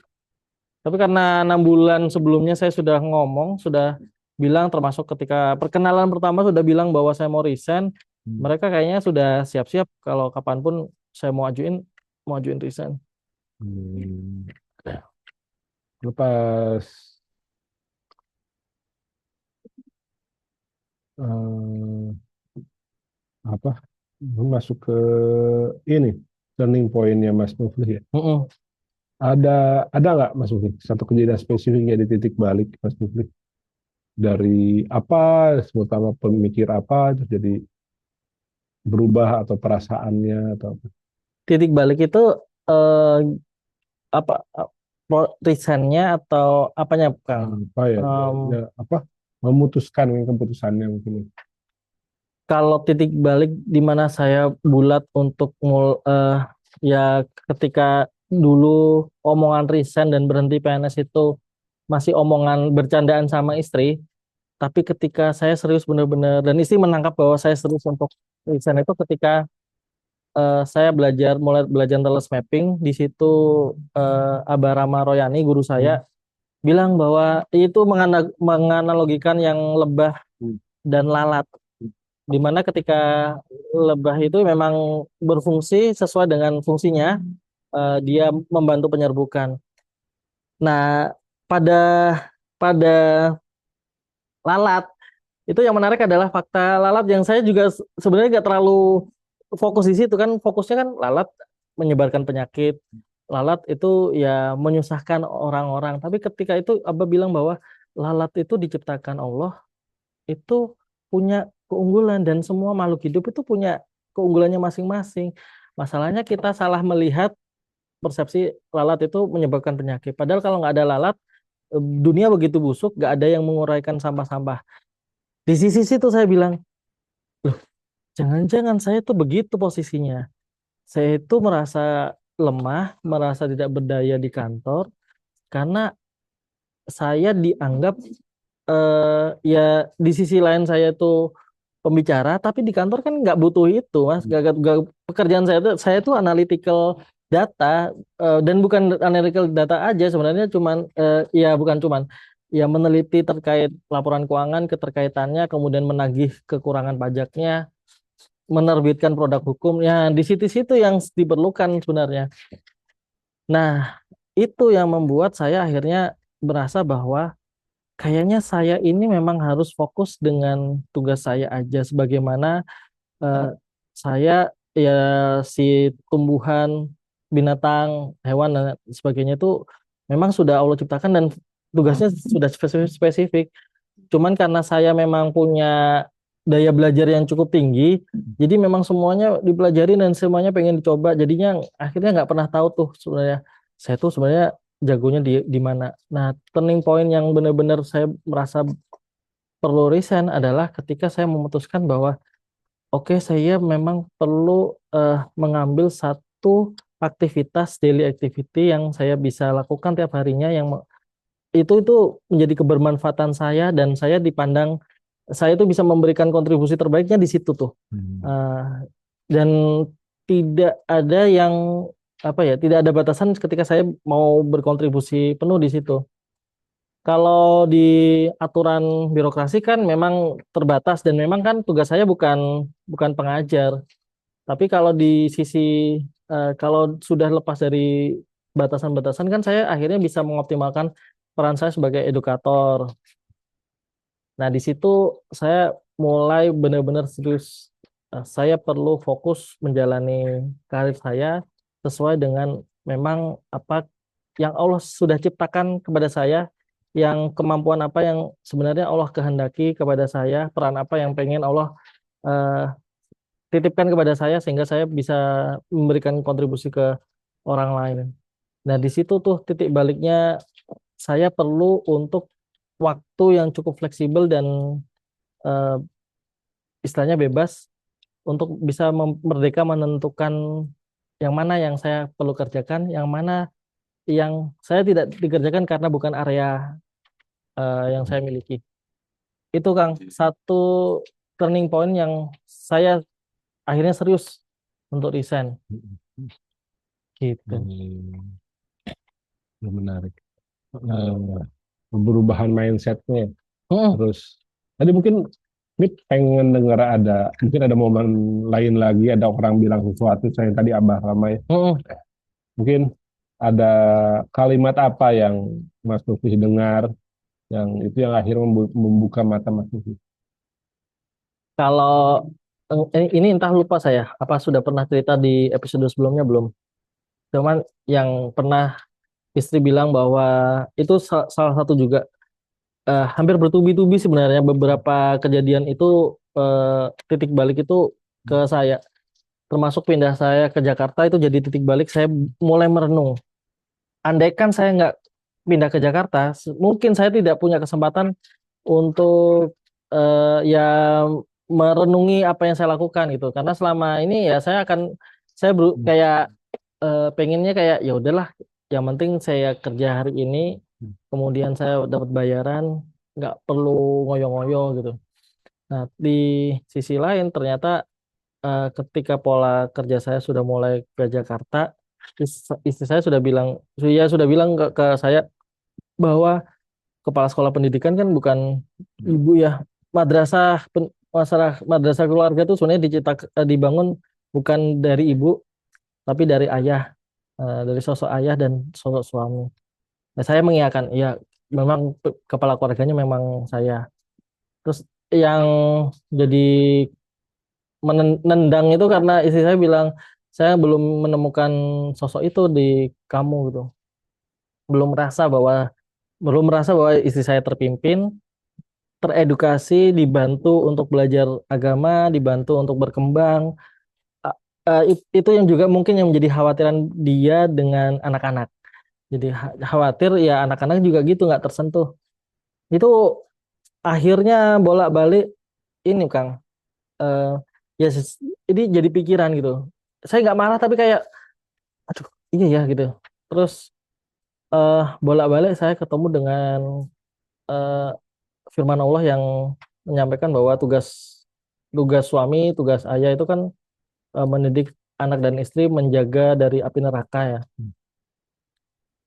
Tapi karena 6 bulan sebelumnya saya sudah ngomong, sudah bilang termasuk ketika perkenalan pertama sudah bilang bahwa saya mau resign, Hmm. mereka kayaknya sudah siap-siap kalau kapanpun saya mau ajuin resign. Hmm. Lepas eh, apa masuk ke ini turning pointnya Mas Mufli ya. Mm-mm. Ada nggak Mas Mufli satu kejadian spesifiknya di titik balik Mas Mufli dari apa, terutama pemikir apa terus jadi berubah atau perasaannya atau apa? Titik balik itu eh, apa resignnya atau apanya, Kang? Apa ya, Em, ya apa memutuskan keputusannya mungkin. Kalau titik balik di mana saya bulat untuk ya ketika dulu omongan resign dan berhenti PNS itu masih omongan bercandaan sama istri, tapi ketika saya serius benar-benar dan istri menangkap bahwa saya serius untuk resign itu ketika saya mulai belajar teles mapping. Di situ Abah Rama Royani guru saya Hmm. bilang bahwa itu menganalogikan yang lebah Hmm. dan lalat, di mana ketika lebah itu memang berfungsi sesuai dengan fungsinya, dia membantu penyerbukan. Nah, pada pada lalat itu yang menarik adalah fakta lalat yang saya juga sebenarnya nggak terlalu fokus di situ kan, fokusnya kan lalat menyebarkan penyakit, lalat itu ya menyusahkan orang-orang. Tapi ketika itu Abah bilang bahwa lalat itu diciptakan Allah itu punya keunggulan dan semua makhluk hidup itu punya keunggulannya masing-masing. Masalahnya kita salah melihat persepsi lalat itu menyebabkan penyakit. Padahal kalau nggak ada lalat, dunia begitu busuk, nggak ada yang menguraikan sampah-sampah. Di sisi situ saya bilang, loh, jangan-jangan saya tuh begitu posisinya. Saya itu merasa lemah, merasa tidak berdaya di kantor, karena saya dianggap ya di sisi lain saya tuh pembicara, tapi di kantor kan nggak butuh itu, Mas. Pekerjaan saya tuh analytical data, dan bukan analytical data aja sebenarnya cuman ya bukan cuman ya meneliti terkait laporan keuangan, keterkaitannya, kemudian menagih kekurangan pajaknya, menerbitkan produk hukumnya. Di situ-situ yang diperlukan sebenarnya. Nah, itu yang membuat saya akhirnya merasa bahwa kayaknya saya ini memang harus fokus dengan tugas saya aja, sebagaimana eh, saya ya si tumbuhan, binatang, hewan dan sebagainya itu memang sudah Allah ciptakan dan tugasnya sudah spesifik. Cuman karena saya memang punya daya belajar yang cukup tinggi, jadi memang semuanya dipelajari dan semuanya pengen dicoba. Jadinya akhirnya nggak pernah tahu tuh sebenarnya saya tuh sebenarnya jagonya di mana. Nah, turning point yang benar-benar saya merasa perlu resign adalah ketika saya memutuskan bahwa oke, saya memang perlu mengambil satu aktivitas daily activity yang saya bisa lakukan tiap harinya yang itu menjadi kebermanfaatan saya dan saya dipandang saya itu bisa memberikan kontribusi terbaiknya di situ tuh. Hmm. Eh, dan tidak ada yang apa ya, tidak ada batasan ketika saya mau berkontribusi penuh di situ. Kalau di aturan birokrasi kan memang terbatas dan memang kan tugas saya bukan bukan pengajar. Tapi kalau di sisi kalau sudah lepas dari batasan-batasan kan saya akhirnya bisa mengoptimalkan peran saya sebagai edukator. Nah, di situ saya mulai benar-benar serius. Saya perlu fokus menjalani karir saya sesuai dengan memang apa yang Allah sudah ciptakan kepada saya, yang kemampuan apa yang sebenarnya Allah kehendaki kepada saya, peran apa yang pengen Allah eh, titipkan kepada saya sehingga saya bisa memberikan kontribusi ke orang lain. Nah, di situ tuh titik baliknya saya perlu untuk waktu yang cukup fleksibel dan eh, istilahnya bebas untuk bisa merdeka menentukan yang mana yang saya perlu kerjakan, yang mana yang saya tidak dikerjakan karena bukan area yang saya miliki. Itu Kang, satu turning point yang saya akhirnya serius untuk resign gitu. Hmm. Menarik. Eh, Perubahan mindsetnya. Mm-mm, Terus tadi mungkin ini pengen dengar mungkin ada momen lain lagi, ada orang bilang sesuatu saya tadi Abah Ramai. mm-mm. Mungkin ada kalimat apa yang Mas Lutfi dengar yang itu yang akhirnya membuka mata Mas Lutfi. Kalau ini entah lupa saya apa sudah pernah cerita di episode sebelumnya belum. Cuman yang pernah istri bilang bahwa itu salah satu juga hampir bertubi-tubi sebenarnya beberapa kejadian itu titik balik itu ke saya. Termasuk pindah saya ke Jakarta itu jadi titik balik saya mulai merenung. Andaikan saya nggak pindah ke Jakarta, mungkin saya tidak punya kesempatan untuk ya merenungi apa yang saya lakukan gitu. Karena selama ini ya kayak pengennya kayak ya udahlah, yang penting saya kerja hari ini, kemudian saya dapat bayaran, nggak perlu ngoyo-ngoyo gitu. Nah, di sisi lain ternyata ketika pola kerja saya sudah mulai ke Jakarta, istri saya sudah bilang ke saya bahwa kepala sekolah pendidikan kan bukan ibu ya. Madrasah keluarga itu sebenarnya dibangun bukan dari ibu, tapi dari ayah, dari sosok ayah dan sosok suami. Nah, saya mengiyakan, ya memang kepala keluarganya memang saya. Terus yang jadi menendang itu karena istri saya bilang saya belum menemukan sosok itu di kamu gitu. Belum merasa bahwa belum merasa bahwa istri saya terpimpin, teredukasi, dibantu untuk belajar agama, dibantu untuk berkembang. Itu yang juga mungkin yang menjadi khawatiran dia dengan anak-anak. Jadi khawatir ya anak-anak juga gitu nggak tersentuh. Itu akhirnya bolak-balik ini Kang. Eh, ya ini jadi pikiran gitu. Saya nggak marah tapi kayak aduh iya ya gitu. Terus bolak-balik saya ketemu dengan eh, firman Allah yang menyampaikan bahwa tugas tugas suami, tugas ayah itu kan mendidik anak dan istri menjaga dari api neraka ya.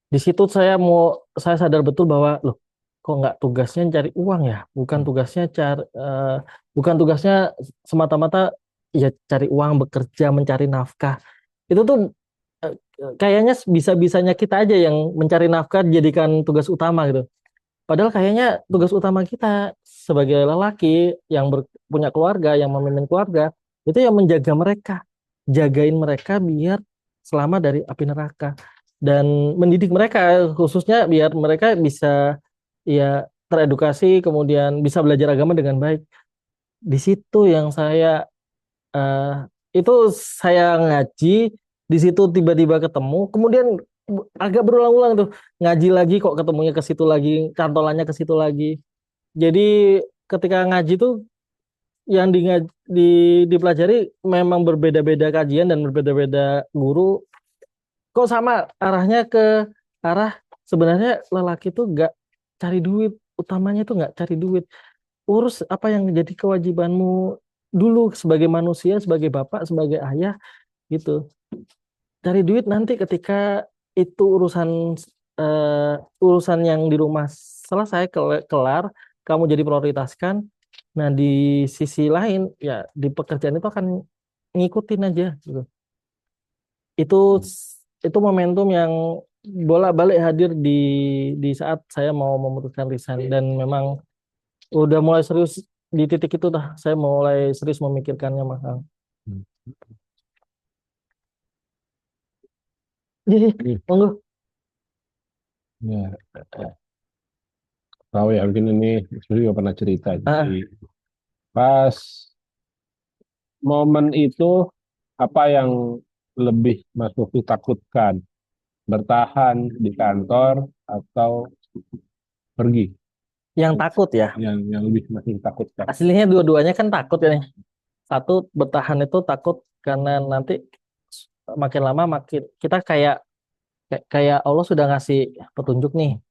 Di situ saya sadar betul bahwa loh kok nggak tugasnya cari uang ya, bukan tugasnya semata-mata ya cari uang, bekerja, mencari nafkah. Itu tuh eh, kayaknya bisa-bisanya kita aja yang mencari nafkah jadikan tugas utama gitu. Padahal kayaknya tugas utama kita sebagai lelaki yang punya keluarga, yang memimpin keluarga, itu yang menjaga mereka, jagain mereka biar selamat dari api neraka dan mendidik mereka khususnya biar mereka bisa ya teredukasi kemudian bisa belajar agama dengan baik. Di situ yang eh, itu saya ngaji, di situ tiba-tiba ketemu, kemudian agak berulang-ulang tuh ngaji lagi kok ketemunya ke situ lagi, cantolannya ke situ lagi. Jadi ketika ngaji tuh yang dipelajari memang berbeda-beda kajian dan berbeda-beda guru. Kok sama arahnya ke arah sebenarnya lelaki tuh nggak cari duit, utamanya tuh nggak cari duit. Urus apa yang jadi kewajibanmu dulu sebagai manusia, sebagai bapak, sebagai ayah gitu. Cari duit nanti ketika itu urusan yang di rumah selesai kelar, kamu jadi prioritaskan. Nah, di sisi lain ya di pekerjaan itu akan ngikutin aja gitu. Itu itu momentum yang bolak-balik hadir di saat saya mau memutuskan resign dan memang udah mulai serius di titik itu dah saya mulai serius memikirkannya Mas Ang. Hmm. Jadi, Hmm. monggo. Ya, tahu ya mungkin ini sebenarnya juga pernah cerita. Jadi Ah, pas momen itu apa yang lebih Mas Lutfi takutkan? Bertahan di kantor atau pergi? yang takut ya. Yang lebih masih takutkan. Aslinya dua-duanya kan takut ya nih. Satu bertahan itu takut karena nanti makin lama makin kita kayak Allah sudah ngasih petunjuk nih.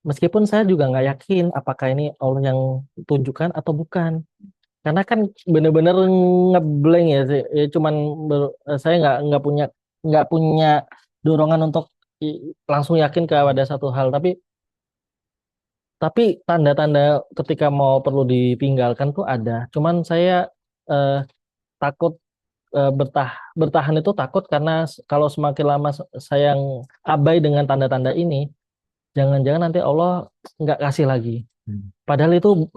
Meskipun saya juga nggak yakin apakah ini Allah yang tunjukkan atau bukan. Karena kan bener-bener ngeblank ya, sih. Ya cuman saya nggak punya dorongan untuk langsung yakin kepada satu hal. Tapi tanda-tanda ketika mau perlu ditinggalkan tuh ada. Cuman saya eh, takut bertahan itu takut karena kalau semakin lama saya abai dengan tanda-tanda ini, jangan-jangan nanti Allah nggak kasih lagi. Hmm. Padahal itu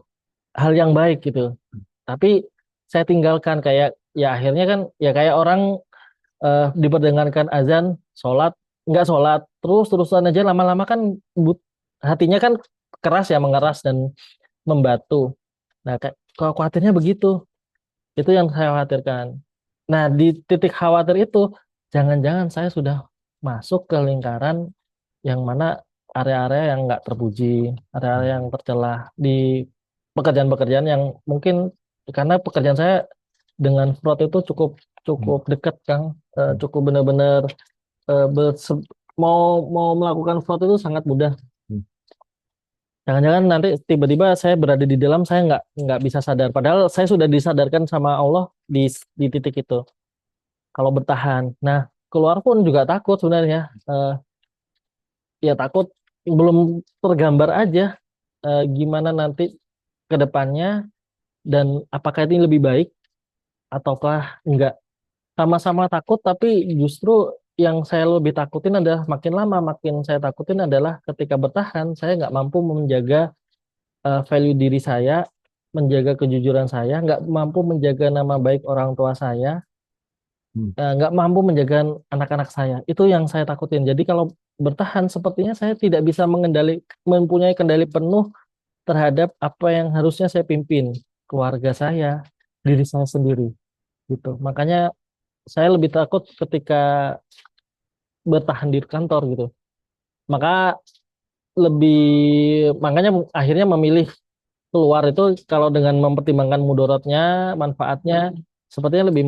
hal yang baik gitu. Tapi saya tinggalkan kayak ya akhirnya kan ya kayak orang diperdengarkan azan, sholat, nggak sholat, terus-terusan aja lama-lama kan hatinya kan keras ya mengeras dan membatu. Nah, kayak kalau khawatirnya begitu, itu yang saya khawatirkan. Nah, di titik khawatir itu, jangan-jangan saya sudah masuk ke lingkaran yang mana area-area yang nggak terpuji, area-area yang tercela di pekerjaan-pekerjaan yang mungkin karena pekerjaan saya dengan fraud itu cukup cukup dekat, Kang. Cukup benar-benar eh, berse- mau mau melakukan fraud itu sangat mudah. Hmm. Jangan-jangan nanti tiba-tiba saya berada di dalam saya nggak bisa sadar. Padahal saya sudah disadarkan sama Allah di titik itu. Kalau bertahan. Nah, keluar pun juga takut sebenarnya. Ya takut belum tergambar aja gimana nanti ke depannya dan apakah ini lebih baik ataukah enggak. Sama-sama takut tapi justru yang saya lebih takutin adalah makin lama makin saya takutin adalah ketika bertahan saya nggak mampu menjaga value diri saya, menjaga kejujuran saya, nggak mampu menjaga nama baik orang tua saya, Hmm. nggak mampu menjaga anak-anak saya. Itu yang saya takutin. Jadi kalau bertahan sepertinya saya tidak bisa mempunyai kendali penuh terhadap apa yang harusnya saya pimpin, keluarga saya, diri saya sendiri, gitu. Makanya saya lebih takut ketika bertahan di kantor gitu. Maka lebih makanya akhirnya memilih keluar itu kalau dengan mempertimbangkan mudorotnya, manfaatnya, sepertinya lebih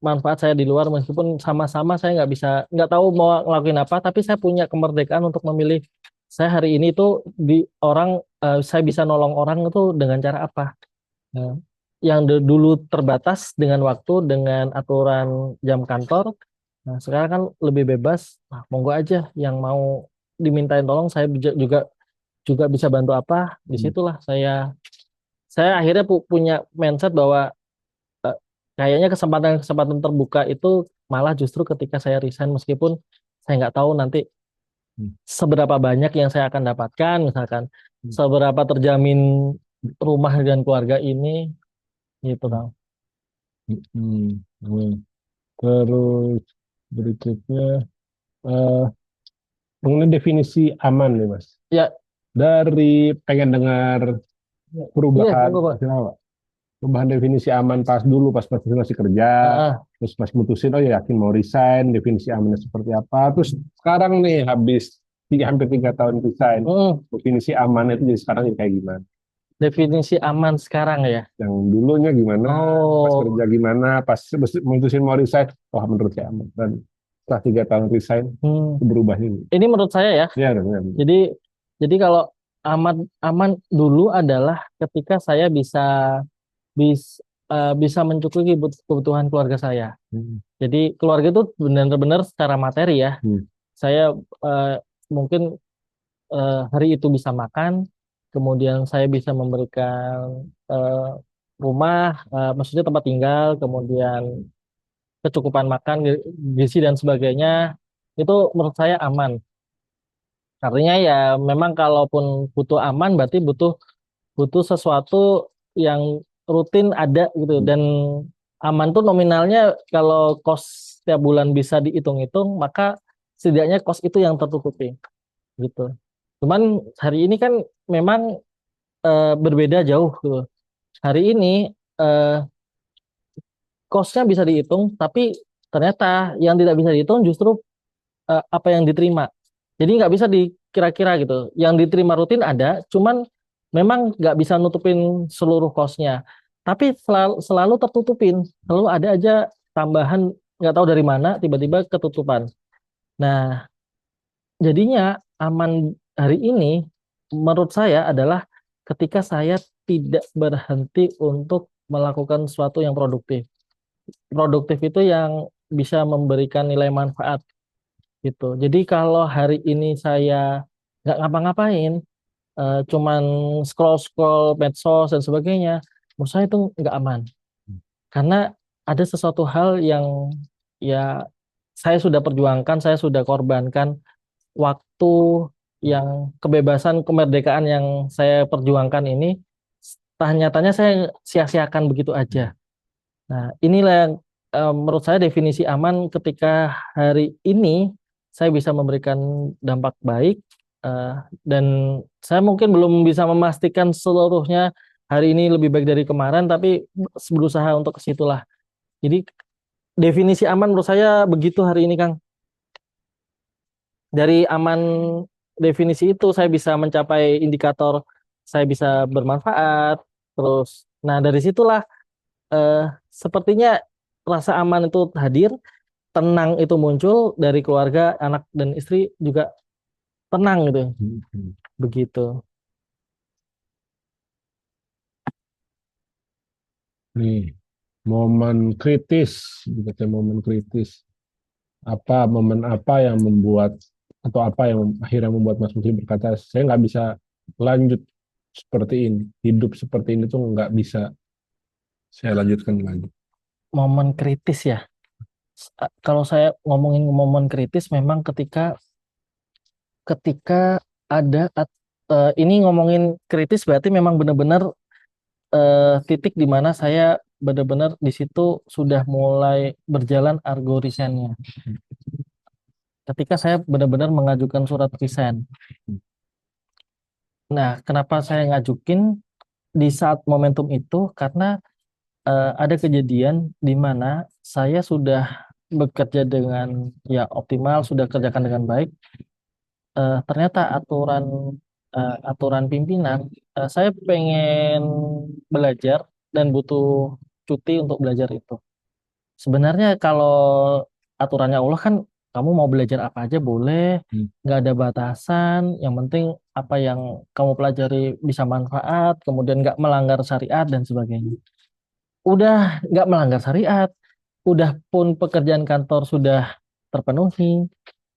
manfaat saya di luar meskipun sama-sama saya nggak tahu mau ngelakuin apa, tapi saya punya kemerdekaan untuk memilih saya hari ini itu di orang saya bisa nolong orang itu dengan cara apa. Nah, yang dulu terbatas dengan waktu, dengan aturan jam kantor, nah sekarang kan lebih bebas. Nah, monggo aja yang mau dimintain tolong saya juga juga bisa bantu apa, Hmm. disitulah saya akhirnya punya mindset bahwa eh, kayaknya kesempatan-kesempatan terbuka itu malah justru ketika saya resign meskipun saya nggak tahu nanti Hmm. seberapa banyak yang saya akan dapatkan misalkan Hmm. seberapa terjamin rumah dan keluarga ini gitu Kang. Hmm. Hmm. Terus berikutnya eh, mengenai definisi aman nih Mas. Ya, Dari pengen dengar iya perubahan, monggo Pak. maksudnya apa? Perubahan definisi aman pas dulu pas masih kerja, Heeh. terus pas mutusin oh ya yakin mau resign, definisi amannya seperti apa. Terus sekarang nih habis hampir 3 tahun resign, Mm. definisi aman itu jadi sekarang jadi kayak gimana? definisi aman sekarang ya. Yang dulunya gimana, pas Oh, kerja gimana, pas mutusin mau resign, wah menurut saya aman. Dan setelah 3 tahun resign, itu hmm. berubah ini. Ini menurut saya ya. Ya, benar. Jadi jadi kalau aman aman dulu adalah ketika saya bis, bisa mencukupi kebutuhan keluarga saya. Hmm. Jadi keluarga itu benar-benar secara materi ya. Hmm. Saya eh, mungkin hari itu bisa makan, kemudian saya bisa memberikan eh, rumah, maksudnya tempat tinggal, kemudian kecukupan makan, gizi dan sebagainya. Itu menurut saya aman. Artinya ya memang kalaupun butuh aman berarti butuh butuh sesuatu yang rutin ada gitu dan aman tuh nominalnya kalau kos setiap bulan bisa dihitung-hitung maka setidaknya kos itu yang tertutupi gitu. Cuman hari ini kan memang berbeda jauh gitu. Hari ini eh, kosnya bisa dihitung tapi ternyata yang tidak bisa dihitung justru apa yang diterima. Jadi nggak bisa dikira-kira gitu. Yang diterima rutin ada, cuman memang nggak bisa nutupin seluruh kosnya. Tapi selalu tertutupin, selalu ada aja tambahan nggak tahu dari mana tiba-tiba ketutupan. Nah, jadinya aman hari ini menurut saya adalah ketika saya tidak berhenti untuk melakukan sesuatu yang produktif. Produktif itu yang bisa memberikan nilai manfaat gitu. Jadi kalau hari ini saya nggak ngapa-ngapain, cuman scroll-scroll medsos dan sebagainya, menurut saya itu nggak aman. Karena ada sesuatu hal yang ya saya sudah perjuangkan, saya sudah korbankan waktu yang kebebasan kemerdekaan yang saya perjuangkan ini, nyatanya saya sia-siakan begitu aja. Nah, inilah yang menurut saya definisi aman ketika hari ini saya bisa memberikan dampak baik eh, dan saya mungkin belum bisa memastikan seluruhnya hari ini lebih baik dari kemarin, tapi berusaha untuk ke situlah. Jadi definisi aman menurut saya begitu hari ini, Kang. Dari aman definisi itu saya bisa mencapai indikator saya bisa bermanfaat. Terus, nah dari situlah eh, sepertinya rasa aman itu hadir, tenang itu muncul dari keluarga, anak dan istri juga tenang gitu. Hmm. Begitu. Nih, momen kritis, gitu, momen kritis. Momen apa yang membuat atau apa yang akhirnya membuat Mas Musi berkata, saya nggak bisa lanjut seperti ini, hidup seperti ini tuh nggak bisa saya lanjutkan lagi. Momen kritis ya. Kalau saya ngomongin momen kritis memang ketika ketika ada ini ngomongin kritis berarti memang benar-benar titik di mana saya benar-benar di situ sudah mulai berjalan argo resign-nya. Ketika saya benar-benar mengajukan surat resign. Nah, kenapa saya ngajukin di saat momentum itu? Karena ada kejadian di mana saya sudah bekerja dengan ya optimal, sudah kerjakan dengan baik. Ternyata aturan pimpinan, saya pengen belajar dan butuh cuti untuk belajar itu. Sebenarnya kalau aturannya Allah kan kamu mau belajar apa aja boleh, Hmm. nggak ada batasan. Yang penting apa yang kamu pelajari bisa manfaat, kemudian nggak melanggar syariat dan sebagainya. Udah nggak melanggar syariat, udah pun pekerjaan kantor sudah terpenuhi.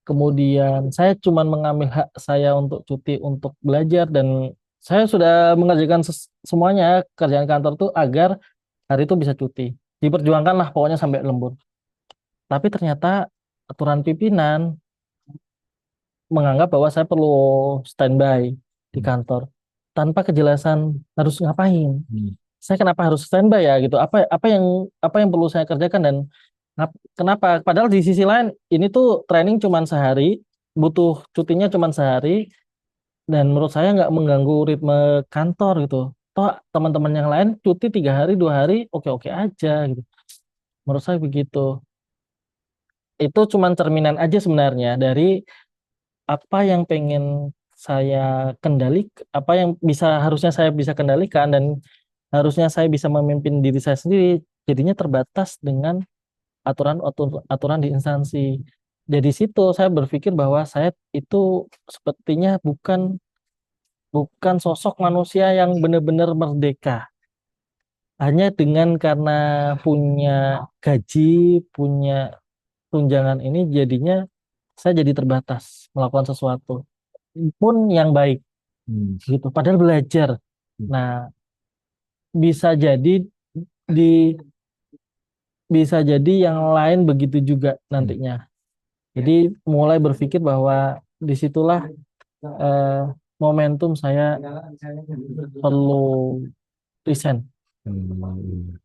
Kemudian saya cuma mengambil hak saya untuk cuti untuk belajar dan saya sudah mengerjakan semuanya kerjaan kantor tuh agar hari itu bisa cuti. Diperjuangkan lah pokoknya sampai lembur. Tapi ternyata aturan pimpinan menganggap bahwa saya perlu standby di kantor tanpa kejelasan harus ngapain. Hmm. Saya kenapa harus standby ya gitu? Apa yang perlu saya kerjakan dan kenapa? Padahal di sisi lain ini tuh training cuma sehari, butuh cutinya cuma sehari dan menurut saya nggak mengganggu ritme kantor gitu. Toh teman-teman yang lain cuti 3 hari, 2 hari, oke-oke aja gitu. Menurut saya begitu. Itu cuma cerminan aja sebenarnya dari apa yang pengen saya apa yang harusnya saya bisa kendalikan dan harusnya saya bisa memimpin diri saya sendiri, jadinya terbatas dengan aturan di instansi. Jadi situ saya berpikir bahwa saya itu sepertinya bukan bukan sosok manusia yang benar-benar merdeka. Hanya dengan karena punya gaji, punya tunjangan ini jadinya saya jadi terbatas melakukan sesuatu pun yang baik Hmm. gitu. Padahal belajar. Nah, bisa jadi di bisa jadi yang lain begitu juga Hmm. nantinya. Jadi mulai berpikir bahwa disitulah eh, momentum saya perlu resign. Hmm.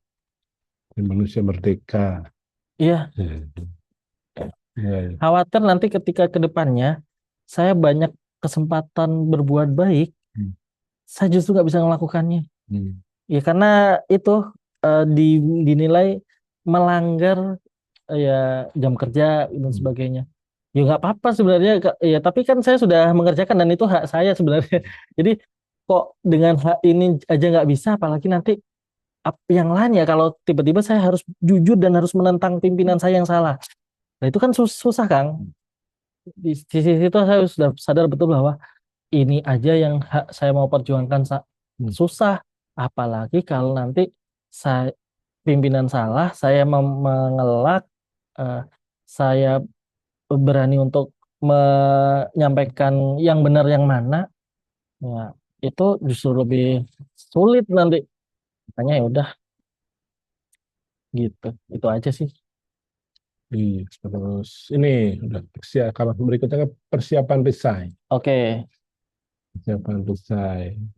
Manusia merdeka. Iya, Ya, ya, ya. khawatir nanti ketika ke depannya saya banyak kesempatan berbuat baik, Hmm. saya justru nggak bisa melakukannya. Hmm. Ya karena itu dinilai melanggar ya jam kerja dan Hmm. sebagainya. Ya nggak apa-apa sebenarnya, ya tapi kan saya sudah mengerjakan dan itu hak saya sebenarnya. Jadi kok dengan hak ini aja nggak bisa, apalagi nanti yang lain ya kalau tiba-tiba saya harus jujur dan harus menentang pimpinan saya yang salah. Nah itu kan susah Kang. Di sisi itu saya sudah sadar betul bahwa ini aja yang hak saya mau perjuangkan Hmm. susah, apalagi kalau nanti saya pimpinan salah, saya mengelak, eh, saya berani untuk menyampaikan yang benar yang mana, ya itu justru lebih sulit nanti. Makanya ya udah gitu, itu aja sih. Iya, terus ini udah persiapan berikutnya kan persiapan resign. Oke. Persiapan resign.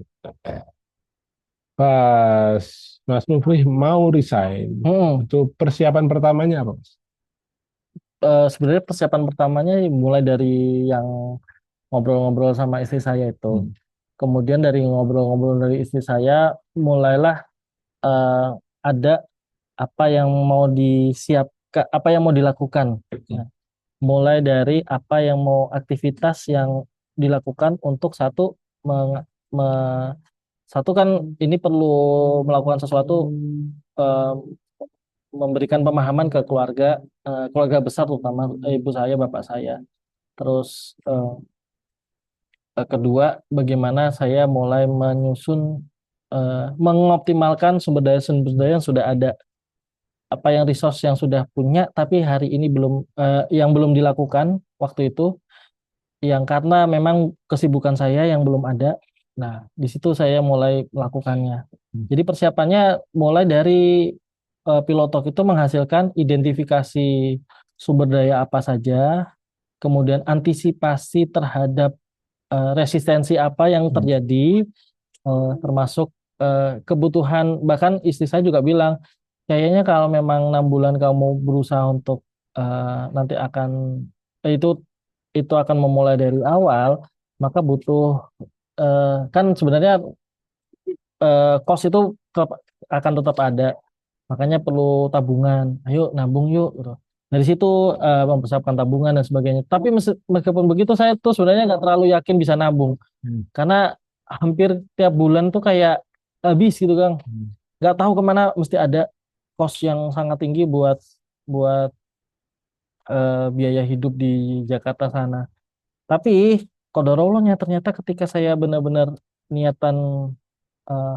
Pas Mas Nufri mau resign, Hmm. itu persiapan pertamanya apa, Mas? Sebenarnya persiapan pertamanya mulai dari yang ngobrol-ngobrol sama istri saya itu. Hmm. Kemudian dari ngobrol-ngobrol dari istri saya, mulailah eh, ada apa yang mau disiapkan, apa yang mau dilakukan. Nah, mulai dari apa yang mau aktivitas yang dilakukan untuk meng- me- satu kan ini perlu melakukan sesuatu, eh, memberikan pemahaman ke keluarga besar terutama ibu saya, bapak saya. Terus kedua, bagaimana saya mulai mengoptimalkan sumber daya yang sudah ada, apa yang resource yang sudah punya, tapi hari ini yang belum dilakukan waktu itu, yang karena memang kesibukan saya yang belum ada. Nah, di situ saya mulai melakukannya. Hmm. Jadi persiapannya mulai dari Pilotalk itu menghasilkan identifikasi sumber daya apa saja, kemudian antisipasi terhadap resistensi apa yang Hmm. terjadi, termasuk kebutuhan. Bahkan istri saya juga bilang, kayaknya kalau memang 6 bulan kamu berusaha untuk nanti itu akan memulai dari awal, maka kan sebenarnya cost itu akan tetap ada. Makanya perlu tabungan. Ayo nabung yuk, gitu. Dari situ mempersiapkan tabungan dan sebagainya. Tapi meskipun begitu saya tuh sebenarnya nggak terlalu yakin bisa nabung. Hmm. Karena hampir tiap bulan tuh kayak habis gitu Kang. Hmm. Nggak tahu kemana mesti ada cost yang sangat tinggi buat buat biaya hidup di Jakarta sana. Tapi kodarulahnya ternyata ketika saya benar-benar niatan eh,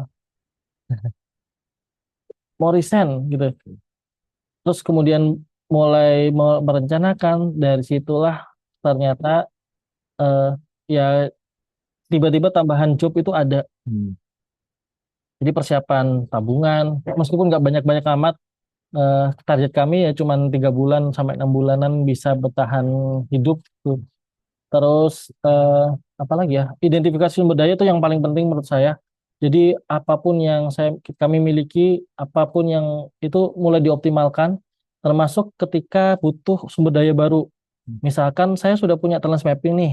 mau resign gitu. Terus kemudian mulai merencanakan, dari situlah ternyata eh, ya tiba-tiba tambahan job itu ada. Hmm. Jadi persiapan tabungan, meskipun nggak banyak-banyak amat, target kami ya cuma 3 bulan sampai 6 bulanan bisa bertahan hidup tuh. Terus apa lagi ya? Identifikasi sumber daya itu yang paling penting menurut saya. Jadi apapun yang kami miliki, apapun yang itu mulai dioptimalkan, termasuk ketika butuh sumber daya baru. Misalkan saya sudah punya talent mapping nih,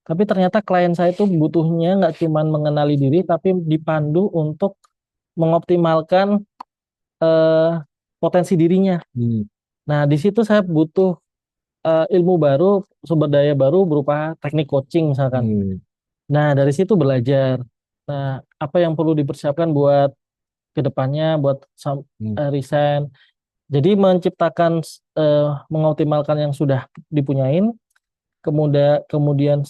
tapi ternyata klien saya itu butuhnya nggak cuma mengenali diri, tapi dipandu untuk mengoptimalkan eh, potensi dirinya. Hmm. Nah, di situ saya butuh ilmu baru, sumber daya baru berupa teknik coaching misalkan. Hmm. Nah, dari situ belajar. Nah, apa yang perlu dipersiapkan buat kedepannya, buat Hmm. resign. Jadi menciptakan, mengoptimalkan yang sudah dipunyain, kemudian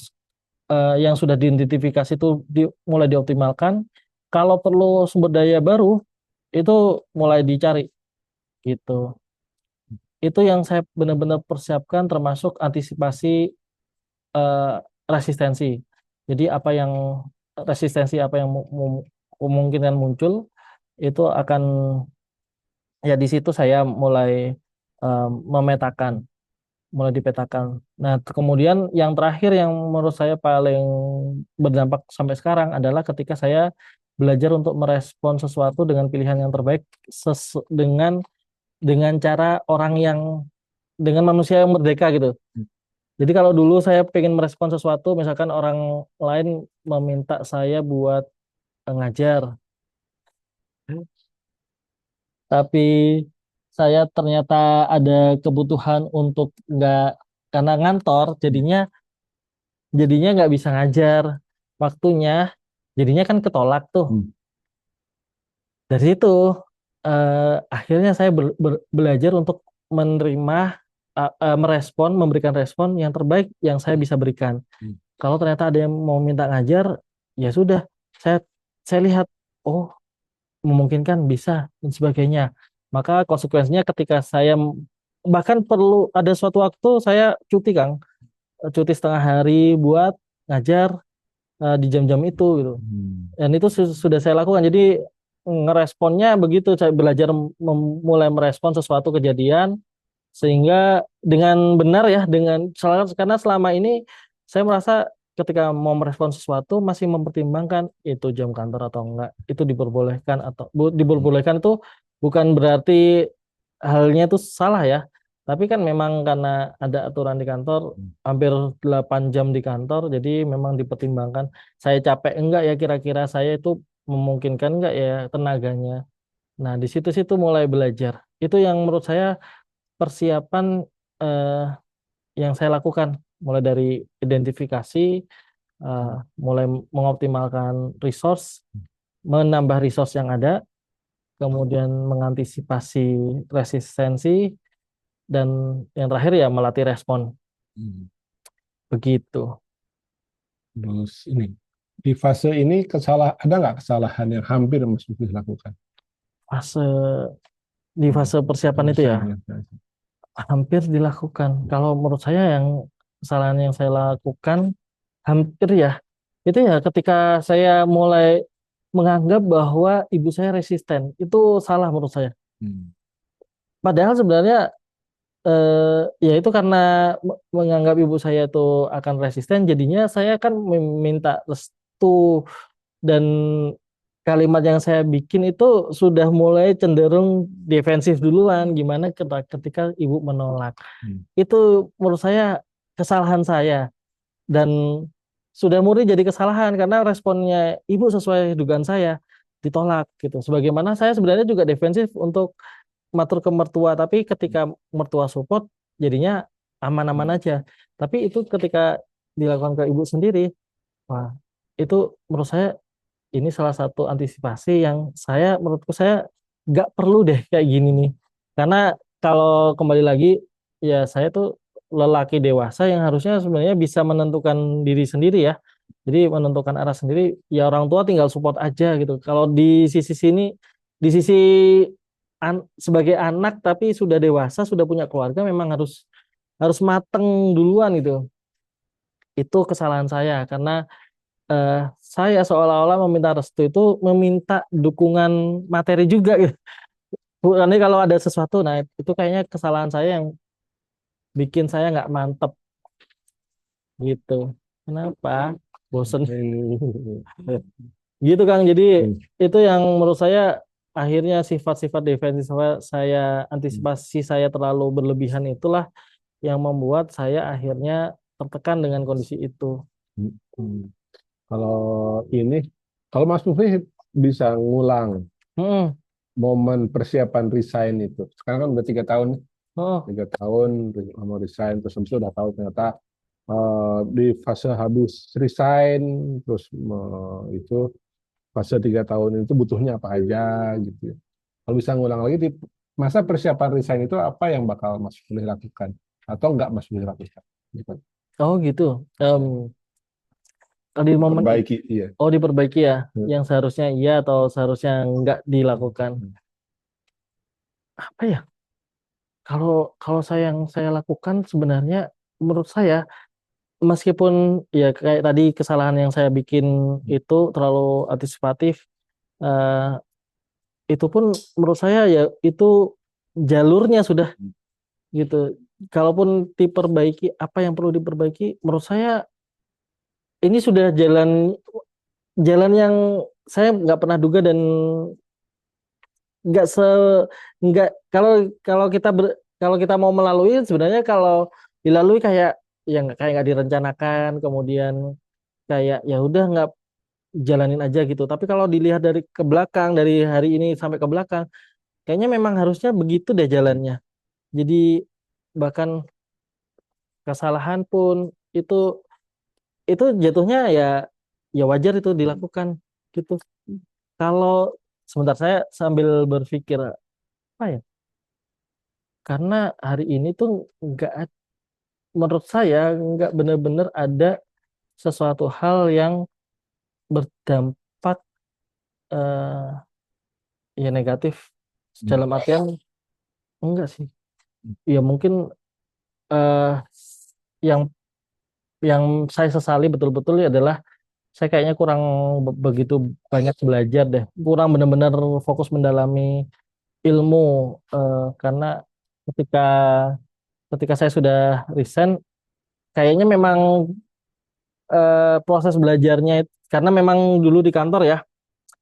yang sudah diidentifikasi itu mulai dioptimalkan. Kalau perlu sumber daya baru, itu mulai dicari gitu. Itu yang saya benar-benar persiapkan termasuk antisipasi eh, resistensi. Jadi apa yang kemungkinan muncul itu akan, ya di situ saya mulai memetakan, mulai dipetakan. Nah, kemudian yang terakhir yang menurut saya paling berdampak sampai sekarang adalah ketika saya belajar untuk merespon sesuatu dengan pilihan yang terbaik, dengan cara orang yang dengan manusia yang merdeka gitu. Jadi kalau dulu saya pengen merespon sesuatu, misalkan orang lain meminta saya buat ngajar, tapi saya ternyata ada kebutuhan untuk nggak, karena ngantor, jadinya nggak bisa ngajar waktunya, jadinya kan ketolak tuh. Hmm. Dari itu akhirnya saya belajar untuk menerima, merespon, memberikan respon yang terbaik yang saya bisa berikan. Hmm. Kalau ternyata ada yang mau minta ngajar, ya sudah, saya saya lihat, oh, memungkinkan, bisa, dan sebagainya. Maka konsekuensinya ketika saya bahkan perlu ada suatu waktu saya cuti, Kang. Cuti setengah hari buat ngajar di jam-jam itu gitu. Hmm. Dan itu sudah saya lakukan. Jadi ngeresponnya begitu, saya belajar mulai merespon sesuatu kejadian sehingga dengan benar ya, karena selama ini saya merasa ketika mau merespon sesuatu masih mempertimbangkan itu jam kantor atau enggak, itu diperbolehkan atau diperbolehkan, itu bukan berarti halnya itu salah ya, tapi kan memang karena ada aturan di kantor, hampir 8 jam di kantor, jadi memang dipertimbangkan saya capek enggak ya, kira-kira saya itu memungkinkan enggak ya tenaganya. Nah, di situ-situ mulai belajar. Itu yang menurut saya persiapan eh, yang saya lakukan, mulai dari identifikasi, eh, mulai mengoptimalkan resource, menambah resource yang ada, kemudian mengantisipasi resistensi, dan yang terakhir ya melatih respon. Hmm. Begitu. Terus ini di fase ini ada nggak kesalahan yang hampir Mas Lutfi lakukan? Fase di fase persiapan itu ya Resign ya. hampir dilakukan. Kalau menurut saya yang kesalahan yang saya lakukan hampir ya itu ya ketika saya mulai menganggap bahwa ibu saya resisten, itu salah menurut saya. Hmm. Padahal sebenarnya ya itu karena menganggap ibu saya itu akan resisten, jadinya saya kan meminta restu, dan kalimat yang saya bikin itu sudah mulai cenderung defensif duluan. Gimana ketika ibu menolak? Hmm. Itu menurut saya kesalahan saya, dan sudah murni jadi kesalahan karena responnya ibu sesuai dugaan saya, ditolak gitu. Sebagaimana saya sebenarnya juga defensif untuk matur ke mertua, tapi ketika mertua support jadinya aman-aman aja. Tapi itu ketika dilakukan ke ibu sendiri, wah, itu menurut saya ini salah satu antisipasi yang menurutku saya nggak perlu deh kayak gini nih. Karena kalau kembali lagi, ya saya tuh lelaki dewasa yang harusnya sebenarnya bisa menentukan diri sendiri ya. Jadi menentukan arah sendiri, ya orang tua tinggal support aja gitu. Kalau di sisi sini, di sisi sebagai anak tapi sudah dewasa, sudah punya keluarga, memang harus harus mateng duluan gitu. Itu kesalahan saya karena saya seolah-olah meminta restu itu meminta dukungan materi juga gitu. Bukan, ini kalau ada sesuatu, nah itu kayaknya kesalahan saya yang bikin saya nggak mantep gitu. Kenapa? Bosen. Gitu Kang. Jadi Hmm. itu yang menurut saya akhirnya sifat-sifat defensif saya, Hmm. antisipasi saya terlalu berlebihan itulah yang membuat saya akhirnya tertekan dengan kondisi itu. Hmm. Kalau ini, kalau Mas Lutfi bisa ngulang Hmm. momen persiapan resign itu. Sekarang kan udah 3 tahun, nih. Oh, 3 tahun mau resign, terus habis itu udah tahu ternyata di fase habis resign, terus itu fase 3 tahun itu butuhnya apa aja gitu ya. Kalau bisa ngulang lagi di masa persiapan resign itu apa yang bakal Mas boleh lakukan atau enggak Mas boleh lakukan? Gitu. Oh gitu. Em, Kalau di momen Perbaiki, iya. oh diperbaiki ya, Hmm. yang seharusnya iya atau seharusnya nggak dilakukan. Apa ya? Kalau kalau yang saya lakukan sebenarnya menurut saya meskipun ya kayak tadi kesalahan yang saya bikin itu terlalu antisipatif, eh, itu pun menurut saya ya itu jalurnya sudah gitu. Kalaupun diperbaiki apa yang perlu diperbaiki, menurut saya ini sudah jalan yang saya nggak pernah duga dan nggak se nggak kalau kalau kita kalau kita mau melalui sebenarnya kalau dilalui kayak yang kayak nggak direncanakan kemudian kayak ya udah nggak jalanin aja gitu tapi kalau dilihat dari ke belakang dari hari ini sampai ke belakang kayaknya memang harusnya begitu deh jalannya jadi bahkan kesalahan pun itu itu jatuhnya ya ya wajar itu dilakukan gitu kalau sebentar saya sambil berpikir apa ya karena hari ini tuh nggak menurut saya nggak benar-benar ada sesuatu hal yang berdampak eh, ya negatif dalam artian enggak sih ya mungkin eh, yang saya sesali betul-betul ya adalah saya kayaknya kurang begitu banyak belajar deh kurang benar-benar fokus mendalami ilmu karena ketika ketika saya sudah resign kayaknya memang proses belajarnya karena memang dulu di kantor ya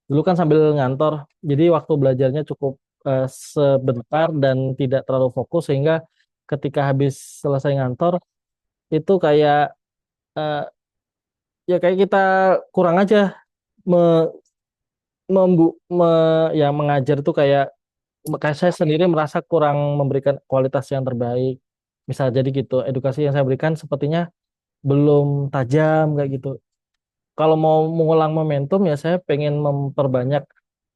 dulu kan sambil ngantor jadi waktu belajarnya cukup sebentar dan tidak terlalu fokus sehingga ketika habis selesai ngantor itu kayak eh, ya kayak kita kurang aja me, yang mengajar itu kayak saya sendiri merasa kurang memberikan kualitas yang terbaik misal jadi gitu edukasi yang saya berikan sepertinya belum tajam kayak gitu kalau mau mengulang momentum ya saya pengen memperbanyak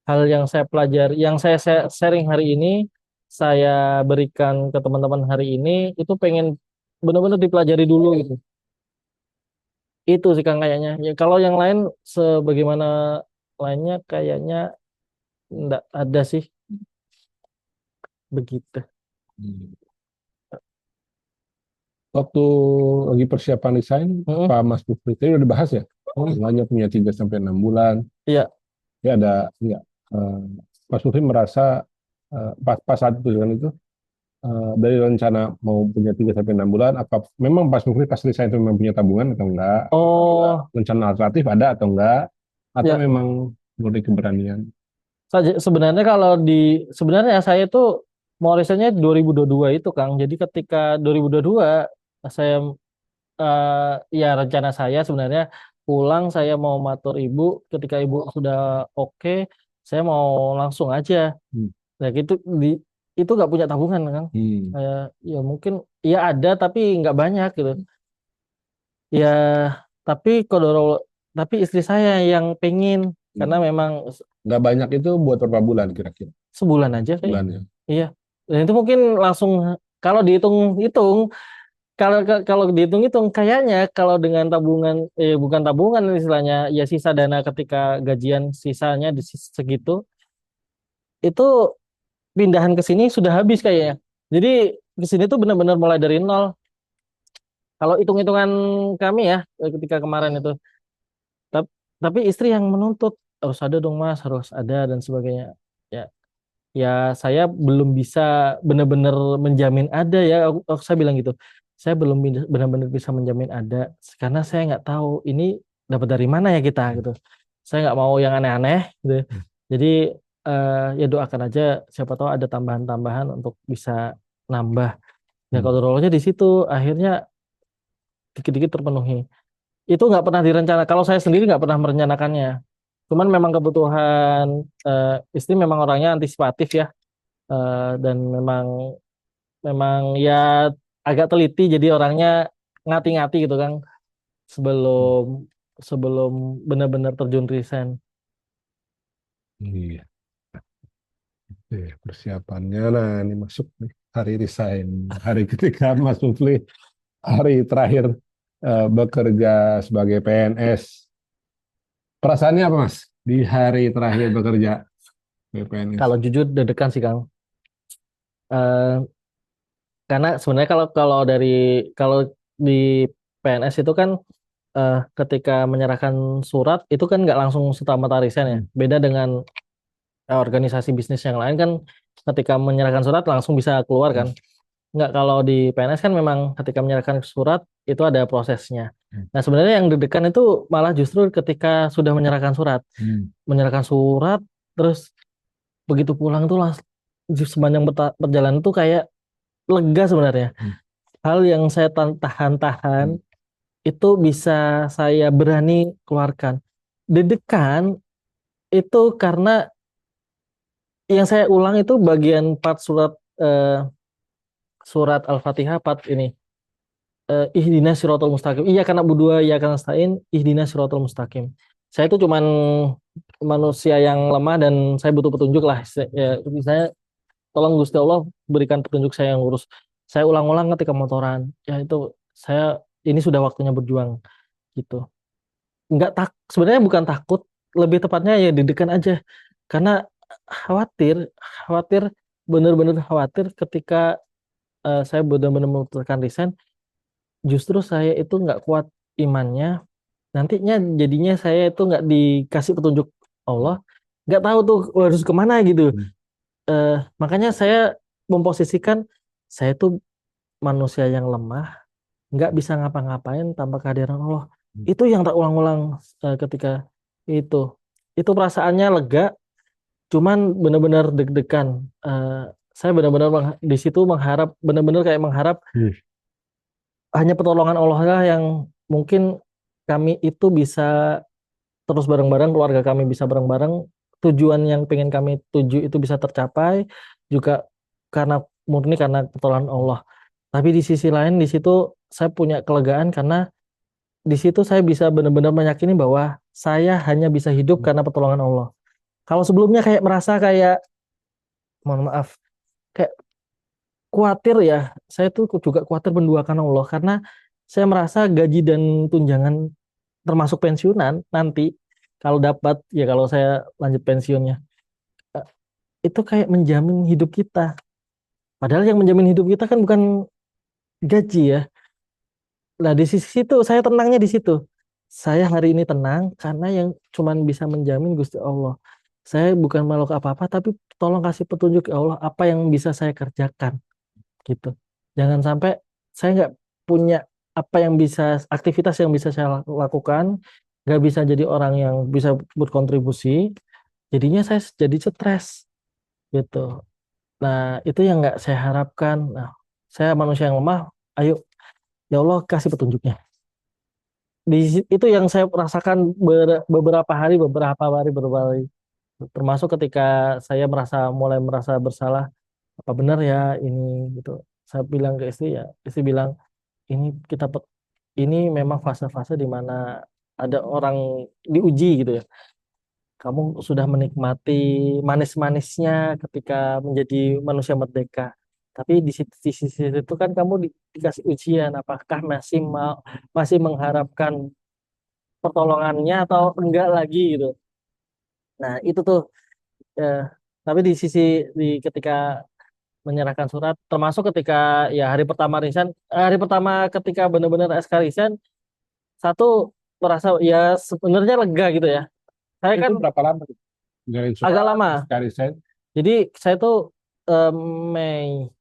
hal yang saya pelajari, yang saya sharing hari ini, saya berikan ke teman-teman hari ini, itu pengen benar-benar dipelajari dulu gitu. Itu sih Kang kayaknya. Ya, kalau yang lain sebagaimana lainnya kayaknya enggak ada sih begitu. Hmm. Waktu lagi persiapan desain, Mm-mm. Pak Mas Bukri tadi udah dibahas ya? Hanya punya 3 sampai 6 bulan. Iya, Ya ada, ya. eh, Mas Bukri merasa pas saat itu kan itu dari rencana mau punya 3 sampai 6 bulan, apa memang Mas Bukri pas desain itu memang punya tabungan atau enggak? oh Rencana alternatif ada atau enggak? Atau ya. memang murni keberanian? Sebenarnya kalau sebenarnya saya tuh mau risetnya 2022 itu Kang. Jadi ketika 2022 saya ya rencana saya sebenarnya pulang saya mau matur ibu ketika ibu sudah oke saya mau langsung aja Hmm. nah gitu itu nggak punya tabungan kan Hmm. ya mungkin ya ada tapi nggak banyak gitu ya tapi kodoro tapi istri saya yang pengen karena Hmm. memang Nggak banyak itu buat berapa bulan kira-kira? sebulan aja kayak Bulan ya. iya dan itu mungkin langsung kalau dihitung-hitung kalau dihitung-hitung kayaknya kalau dengan tabungan bukan tabungan istilahnya ya sisa dana ketika gajian sisanya segitu itu pindahan ke sini sudah habis kayaknya. Jadi ke sini tuh benar-benar mulai dari nol. Kalau hitung-hitungan kami ya ketika kemarin itu tapi istri yang menuntut harus ada dong Mas, harus ada dan sebagainya. Ya, ya saya belum bisa benar-benar menjamin ada ya. Saya bilang gitu. Saya belum benar-benar bisa menjamin ada karena saya nggak tahu ini dapat dari mana ya kita gitu. Saya nggak mau yang aneh-aneh gitu. Jadi ya doakan aja siapa tahu ada tambahan-tambahan untuk bisa nambah. Nah Hmm. kalau rollnya di situ akhirnya dikit-dikit terpenuhi. Itu nggak pernah direncana. Kalau saya sendiri nggak pernah merencanakannya. Cuman memang kebutuhan istri memang orangnya antisipatif ya. Dan memang memang ya agak teliti jadi orangnya ngati-ngati gitu kan sebelum sebelum benar-benar terjun resign. Iya. Persiapannya, nah ini masuk nih hari resign, hari ketika Mas Mufli hari terakhir bekerja sebagai PNS. Perasaannya apa Mas di hari terakhir bekerja sebagai PNS? Kalau jujur deg-degan sih Kang. Eh, karena sebenarnya kalau kalau di PNS itu kan ketika menyerahkan surat itu kan nggak langsung serta-merta resign ya. Beda dengan organisasi bisnis yang lain kan ketika menyerahkan surat langsung bisa keluar kan. Nggak, kalau di PNS kan memang ketika menyerahkan surat itu ada prosesnya. Nah sebenarnya yang deg-degan itu malah justru ketika sudah menyerahkan surat. Menyerahkan surat terus begitu pulang tuh sepanjang perjalanan itu kayak lega sebenarnya. Hal yang saya tahan-tahan itu bisa saya berani keluarkan. Deg-degan itu karena yang saya ulang itu bagian part surat Al-Fatihah part ini. Ihdinas siratal mustaqim. Iya karena berdua ya karena nasta'in ihdinas siratal mustaqim. Saya itu cuman manusia yang lemah dan saya butuh petunjuk lah. Ya, misalnya tolong Gusti Allah berikan petunjuk saya yang lurus. Saya ulang-ulang ketika motoran. Ya itu saya ini sudah waktunya berjuang gitu. Nggak sebenarnya bukan takut, lebih tepatnya ya deg-degan aja. Karena khawatir, khawatir benar-benar khawatir ketika saya benar-benar memutuskan resign, justru saya itu nggak kuat imannya. Nantinya jadinya saya itu nggak dikasih petunjuk Allah, nggak tahu tuh harus kemana gitu. Eh, makanya saya memposisikan saya tuh manusia yang lemah, nggak bisa ngapa-ngapain tanpa kehadiran Allah. Itu yang tak ulang-ulang ketika itu. Itu perasaannya lega, cuman benar-benar deg-degan. Eh, saya benar-benar di situ mengharap, benar-benar kayak mengharap hanya pertolongan Allah lah yang mungkin kami itu bisa terus bareng-bareng, keluarga kami bisa bareng-bareng, tujuan yang pengen kami tuju itu bisa tercapai, juga karena murni karena pertolongan Allah. Tapi di sisi lain di situ saya punya kelegaan karena di situ saya bisa benar-benar meyakini bahwa saya hanya bisa hidup karena pertolongan Allah. Kalau sebelumnya kayak merasa kayak, mohon maaf, kayak khawatir ya, saya tuh juga khawatir menduakan Allah karena saya merasa gaji dan tunjangan termasuk pensiunan nanti kalau dapat ya kalau saya lanjut pensiunnya eh, itu kayak menjamin hidup kita. Padahal yang menjamin hidup kita kan bukan gaji ya. Nah, di sisi situ saya tenangnya di situ. Saya hari ini tenang karena yang cuman bisa menjamin Gusti Allah. Saya bukan makhluk apa-apa, tapi tolong kasih petunjuk ya Allah apa yang bisa saya kerjakan gitu. Jangan sampai saya nggak punya apa yang bisa aktivitas yang bisa saya lakukan, nggak bisa jadi orang yang bisa berkontribusi. Jadinya saya jadi stres gitu. Nah, itu yang nggak saya harapkan. Nah, saya manusia yang lemah. Ayo, ya Allah kasih petunjuknya. Itu yang saya rasakan beberapa hari, termasuk ketika saya mulai merasa bersalah. Apa benar ya ini gitu. Saya bilang ke istri ya, istri bilang ini ini memang fase-fase di mana ada orang diuji gitu ya. Kamu sudah menikmati manis-manisnya ketika menjadi manusia merdeka. Tapi di sisi itu kan kamu dikasih ujian, apakah masih mengharapkan pertolongannya atau enggak lagi gitu. Nah, itu tuh eh, tapi ketika menyerahkan surat termasuk ketika ya hari pertama ketika benar-benar SK resign satu merasa ya sebenarnya lega gitu ya. Saya kan Itu berapa lama tuh? Ngeluarin agak surat, lama. sekali saya. Jadi saya tuh eh, Mei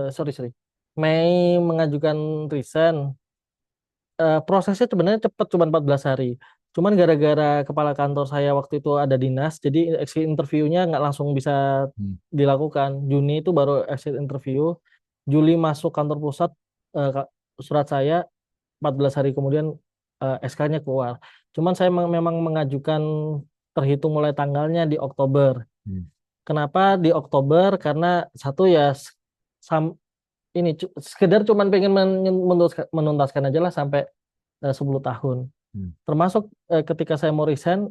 sorry sorry Mei mengajukan resign. Prosesnya sebenarnya cepat cuma 14 hari. Cuman gara-gara kepala kantor saya waktu itu ada dinas, jadi exit interviewnya nggak langsung bisa dilakukan. Juni itu baru exit interview. Juli masuk kantor pusat, surat saya 14 hari kemudian SK-nya keluar. Cuman saya memang mengajukan terhitung mulai tanggalnya di Oktober. Kenapa di Oktober? Karena satu ya sam- ini sekedar cuman pengen menuntaskan aja lah sampai 10 tahun. Hmm. Termasuk ketika saya mau resign,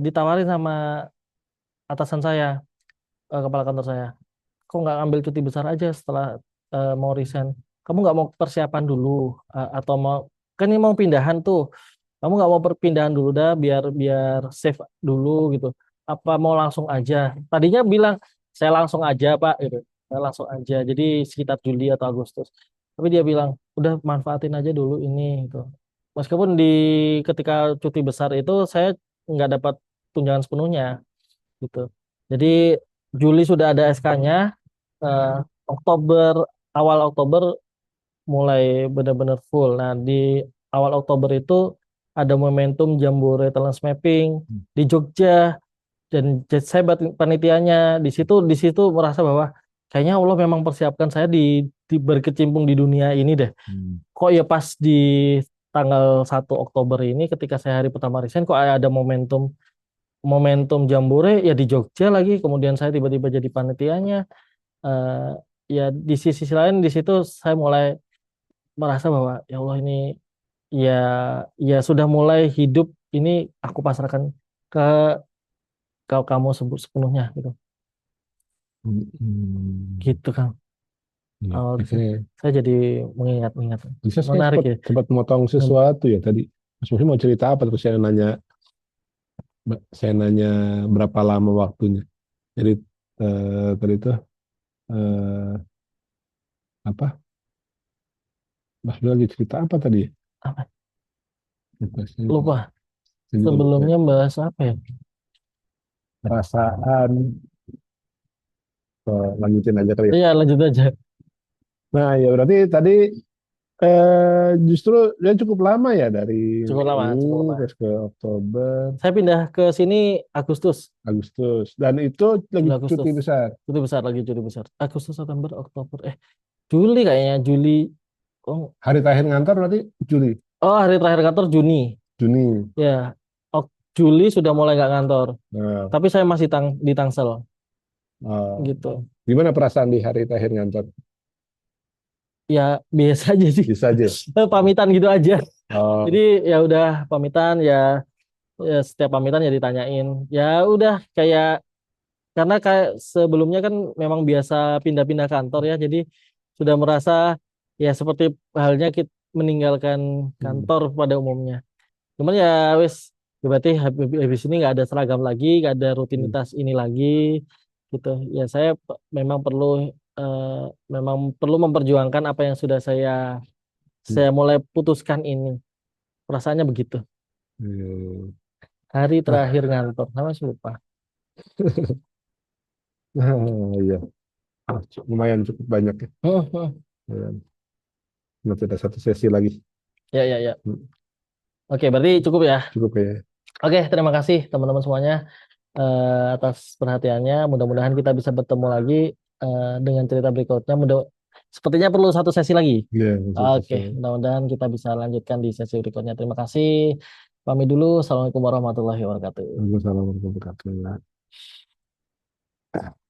ditawarin sama atasan saya, kepala kantor saya, kok nggak ambil cuti besar aja setelah mau resign? Kamu nggak mau persiapan dulu, atau mau, kan ini mau pindahan tuh, kamu nggak mau perpindahan dulu dah, biar biar save dulu gitu. Apa mau langsung aja? Tadinya bilang saya langsung aja Pak gitu, saya langsung aja. Jadi sekitar Juli atau Agustus. Tapi dia bilang udah manfaatin aja dulu ini gitu. Meskipun di ketika cuti besar itu saya nggak dapat tunjangan sepenuhnya gitu. Jadi Juli sudah ada SK-nya, eh, Oktober, awal Oktober mulai benar-benar full. Nah, di awal Oktober itu ada momentum Jambore Talent Mapping di Jogja, dan saya panitianya di situ merasa bahwa kayaknya Allah memang persiapkan saya di berkecimpung di dunia ini deh. Hmm. Kok ya pas di tanggal 1 Oktober ini ketika saya hari pertama resign kok ada momentum momentum Jambore ya di Jogja lagi, kemudian saya tiba-tiba jadi panitianya. Eh, ya di sisi lain di situ saya mulai merasa bahwa ya Allah ini ya ya sudah mulai hidup ini aku pasrahkan ke kamu sepenuhnya gitu. Hmm. Gitu kan. Ya, Awal di situ. akhirnya Saya jadi mengingat-ingat. bisa saya Menarik sempat ya. sempat motong sesuatu ya tadi. Mas Muhyi mau cerita apa terus saya nanya berapa lama waktunya. Jadi tadi itu eh, apa? Mas Muhyi lagi cerita apa tadi ya? Apa? Lupa, Lupa. saya juga lupa. Sebelumnya bahas apa ya? Perasaan lanjutin aja kali ya. Iya, lanjut aja. Nah ya berarti tadi justru dia cukup lama ya dari Cukup lama, Mei cukup lama. terus ke Oktober, Saya pindah ke sini Agustus. Agustus dan itu lagi Juli cuti Agustus. besar. Cuti besar lagi, cuti besar. Agustus, September, Oktober. Juli kayaknya. Juli. Oh, Hari terakhir ngantor berarti Juli, oh, hari terakhir kantor Juni. Juni. Ya, Juli sudah mulai nggak kantor. Nah, Tapi saya masih di Tangsel eh, gitu. gimana perasaan di hari terakhir ngantor? Ya biasa aja sih. Bisa aja. Pamitan gitu aja. Jadi Oh, ya udah pamitan ya, ya setiap pamitan ya ditanyain. Ya udah kayak, karena kayak sebelumnya kan memang biasa pindah-pindah kantor ya. Jadi sudah merasa ya seperti halnya kita meninggalkan hmm, kantor pada umumnya. Cuman ya wes, ya berarti habis ini nggak ada seragam lagi, nggak ada hmm, rutinitas ini lagi gitu. Ya saya memang perlu, eh, memang perlu memperjuangkan apa yang sudah saya hmm. mulai putuskan ini. Perasaannya begitu. Hari Ah, terakhir ngantor, sama sih lupa. iya, lumayan cukup banyak ya. Hmm, hmm. Ya, nanti ada satu sesi lagi. Ya, ya, ya. Hmm, Oke, berarti cukup ya. cukup ya. Oke, terima kasih teman-teman semuanya, atas perhatiannya. Mudah-mudahan kita bisa bertemu lagi dengan cerita berikutnya. Sepertinya perlu satu sesi lagi. Iya, satu Oke, sesi. mudah-mudahan kita bisa lanjutkan di sesi berikutnya. Terima kasih. Pamit dulu. Assalamualaikum warahmatullahi wabarakatuh. Assalamualaikum warahmatullahi wabarakatuh.